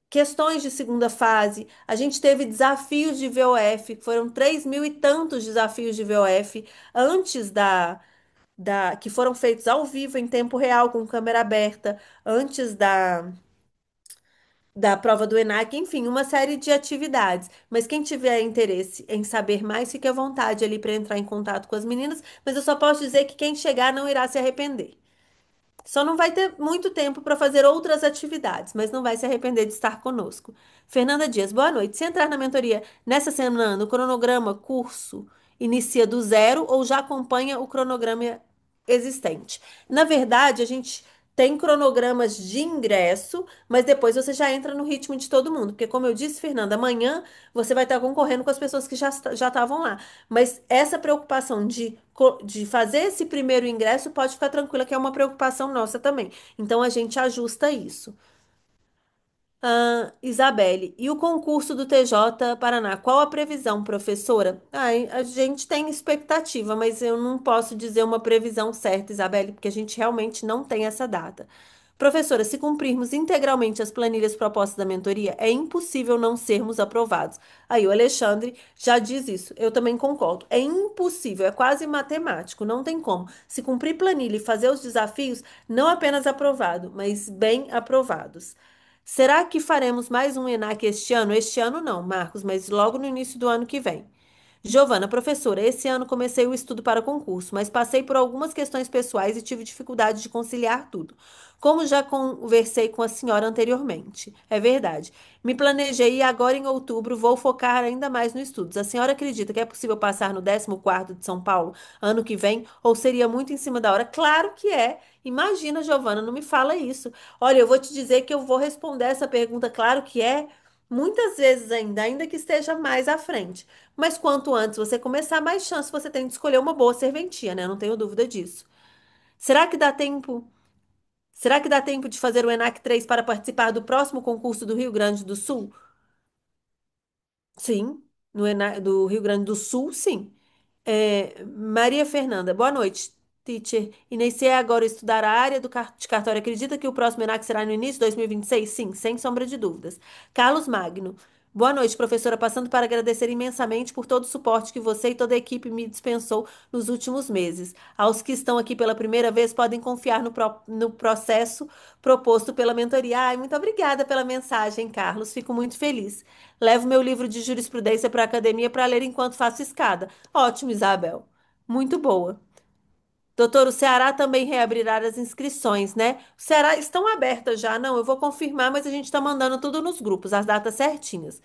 S1: questões de segunda fase. A gente teve desafios de VOF, foram 3.000 e tantos desafios de VOF antes que foram feitos ao vivo, em tempo real, com câmera aberta, antes da prova do ENAC, enfim, uma série de atividades. Mas quem tiver interesse em saber mais, fique à vontade ali para entrar em contato com as meninas. Mas eu só posso dizer que quem chegar não irá se arrepender. Só não vai ter muito tempo para fazer outras atividades, mas não vai se arrepender de estar conosco. Fernanda Dias, boa noite. Se entrar na mentoria nessa semana, o cronograma curso inicia do zero ou já acompanha o cronograma existente? Na verdade, a gente tem cronogramas de ingresso, mas depois você já entra no ritmo de todo mundo. Porque, como eu disse, Fernanda, amanhã você vai estar concorrendo com as pessoas que já estavam lá. Mas essa preocupação de fazer esse primeiro ingresso pode ficar tranquila, que é uma preocupação nossa também. Então a gente ajusta isso. Isabelle, e o concurso do TJ Paraná? Qual a previsão, professora? Ai, a gente tem expectativa, mas eu não posso dizer uma previsão certa, Isabelle, porque a gente realmente não tem essa data. Professora, se cumprirmos integralmente as planilhas propostas da mentoria, é impossível não sermos aprovados. Aí o Alexandre já diz isso. Eu também concordo. É impossível, é quase matemático, não tem como. Se cumprir planilha e fazer os desafios, não apenas aprovado, mas bem aprovados. Será que faremos mais um ENAC este ano? Este ano não, Marcos, mas logo no início do ano que vem. Giovana, professora, esse ano comecei o estudo para concurso, mas passei por algumas questões pessoais e tive dificuldade de conciliar tudo. Como já conversei com a senhora anteriormente. É verdade. Me planejei e agora em outubro vou focar ainda mais no estudos. A senhora acredita que é possível passar no 14º de São Paulo ano que vem ou seria muito em cima da hora? Claro que é. Imagina, Giovana, não me fala isso. Olha, eu vou te dizer que eu vou responder essa pergunta, claro que é, muitas vezes ainda, ainda que esteja mais à frente. Mas quanto antes você começar, mais chance você tem de escolher uma boa serventia, né? Eu não tenho dúvida disso. Será que dá tempo? Será que dá tempo de fazer o ENAC 3 para participar do próximo concurso do Rio Grande do Sul? Sim, do Rio Grande do Sul, sim. Maria Fernanda, boa noite, teacher. Iniciei agora a estudar a área de cartório. Acredita que o próximo ENAC será no início de 2026? Sim, sem sombra de dúvidas. Carlos Magno, boa noite, professora. Passando para agradecer imensamente por todo o suporte que você e toda a equipe me dispensou nos últimos meses. Aos que estão aqui pela primeira vez, podem confiar no processo proposto pela mentoria. Ai, muito obrigada pela mensagem, Carlos. Fico muito feliz. Levo meu livro de jurisprudência para a academia para ler enquanto faço escada. Ótimo, Isabel. Muito boa. Doutor, o Ceará também reabrirá as inscrições, né? O Ceará estão abertas já, não? Eu vou confirmar, mas a gente está mandando tudo nos grupos, as datas certinhas.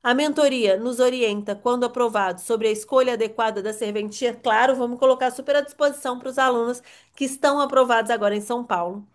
S1: A mentoria nos orienta, quando aprovado, sobre a escolha adequada da serventia. Claro, vamos colocar super à disposição para os alunos que estão aprovados agora em São Paulo.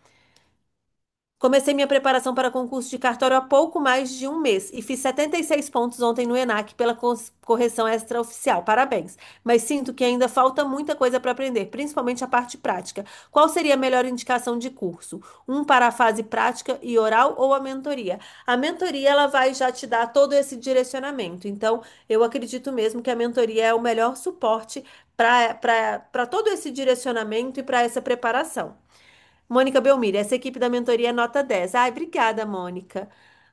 S1: Comecei minha preparação para concurso de cartório há pouco mais de um mês e fiz 76 pontos ontem no ENAC pela correção extraoficial. Parabéns. Mas sinto que ainda falta muita coisa para aprender, principalmente a parte prática. Qual seria a melhor indicação de curso? Um para a fase prática e oral ou a mentoria? A mentoria ela vai já te dar todo esse direcionamento. Então, eu acredito mesmo que a mentoria é o melhor suporte para todo esse direcionamento e para essa preparação. Mônica Belmiro, essa equipe da mentoria é nota 10. Ai, obrigada, Mônica.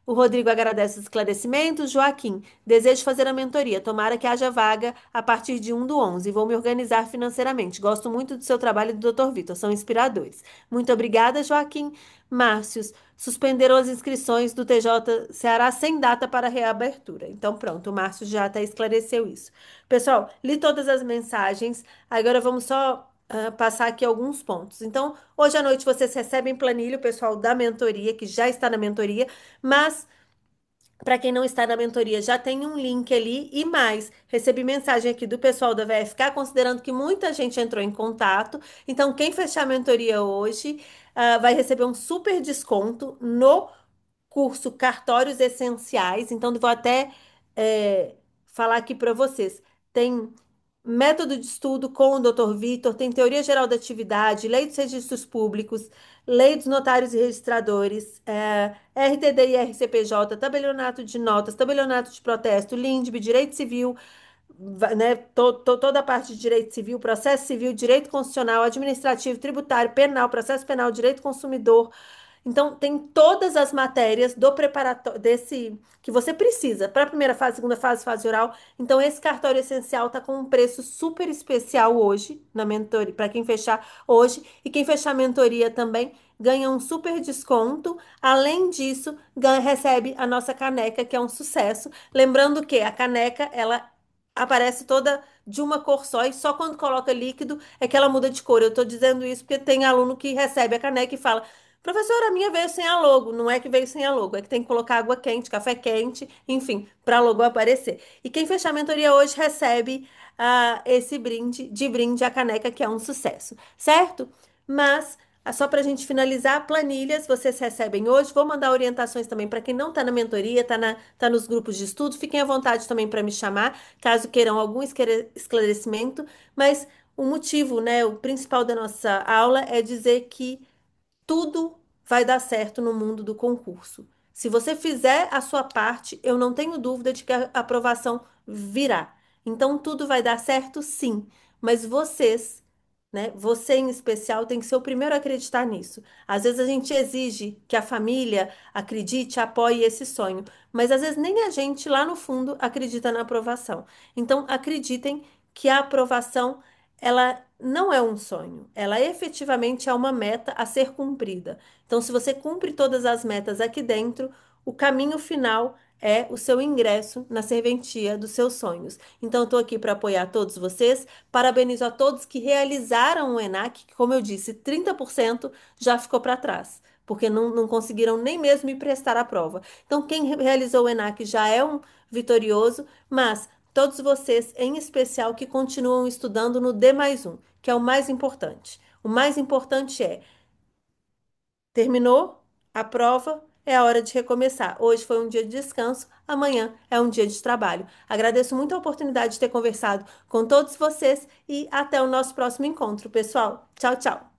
S1: O Rodrigo agradece os esclarecimentos. Joaquim, desejo fazer a mentoria. Tomara que haja vaga a partir de 1/11. Vou me organizar financeiramente. Gosto muito do seu trabalho e do Dr. Vitor. São inspiradores. Muito obrigada, Joaquim. Márcios, suspenderam as inscrições do TJ Ceará sem data para reabertura. Então, pronto, o Márcio já até esclareceu isso. Pessoal, li todas as mensagens. Agora vamos só passar aqui alguns pontos. Então, hoje à noite vocês recebem planilha, o pessoal da mentoria, que já está na mentoria, mas para quem não está na mentoria, já tem um link ali e mais. Recebi mensagem aqui do pessoal da VFK, considerando que muita gente entrou em contato. Então, quem fechar a mentoria hoje, vai receber um super desconto no curso Cartórios Essenciais. Então, vou até é, falar aqui para vocês. Tem método de estudo com o Dr. Vitor, tem teoria geral da atividade, lei dos registros públicos, lei dos notários e registradores, RTD e RCPJ, tabelionato de notas, tabelionato de protesto, LINDB, direito civil, né, toda a parte de direito civil, processo civil, direito constitucional, administrativo, tributário, penal, processo penal, direito consumidor. Então, tem todas as matérias do preparatório desse que você precisa para a primeira fase, segunda fase, fase oral. Então, esse cartório essencial está com um preço super especial hoje na mentoria, para quem fechar hoje. E quem fechar a mentoria também ganha um super desconto. Além disso, recebe a nossa caneca, que é um sucesso. Lembrando que a caneca, ela aparece toda de uma cor só e só quando coloca líquido é que ela muda de cor. Eu estou dizendo isso porque tem aluno que recebe a caneca e fala: professora, a minha veio sem a logo. Não é que veio sem a logo, é que tem que colocar água quente, café quente, enfim, para a logo aparecer. E quem fechar a mentoria hoje recebe esse brinde, de brinde a caneca, que é um sucesso, certo? Mas, só para a gente finalizar, planilhas vocês recebem hoje. Vou mandar orientações também para quem não está na mentoria, tá nos grupos de estudo. Fiquem à vontade também para me chamar, caso queiram algum esclarecimento. Mas o motivo, né, o principal da nossa aula é dizer que tudo vai dar certo no mundo do concurso. Se você fizer a sua parte, eu não tenho dúvida de que a aprovação virá. Então, tudo vai dar certo, sim. Mas vocês, né? Você em especial tem que ser o primeiro a acreditar nisso. Às vezes a gente exige que a família acredite, apoie esse sonho, mas às vezes nem a gente lá no fundo acredita na aprovação. Então, acreditem que a aprovação ela não é um sonho, ela efetivamente é uma meta a ser cumprida. Então, se você cumpre todas as metas aqui dentro, o caminho final é o seu ingresso na serventia dos seus sonhos. Então, estou aqui para apoiar todos vocês. Parabenizo a todos que realizaram o ENAC, que, como eu disse, 30% já ficou para trás, porque não conseguiram nem mesmo ir prestar a prova. Então, quem realizou o ENAC já é um vitorioso, mas todos vocês, em especial, que continuam estudando no D+1, que é o mais importante. O mais importante é, terminou a prova, é a hora de recomeçar. Hoje foi um dia de descanso, amanhã é um dia de trabalho. Agradeço muito a oportunidade de ter conversado com todos vocês e até o nosso próximo encontro, pessoal. Tchau, tchau.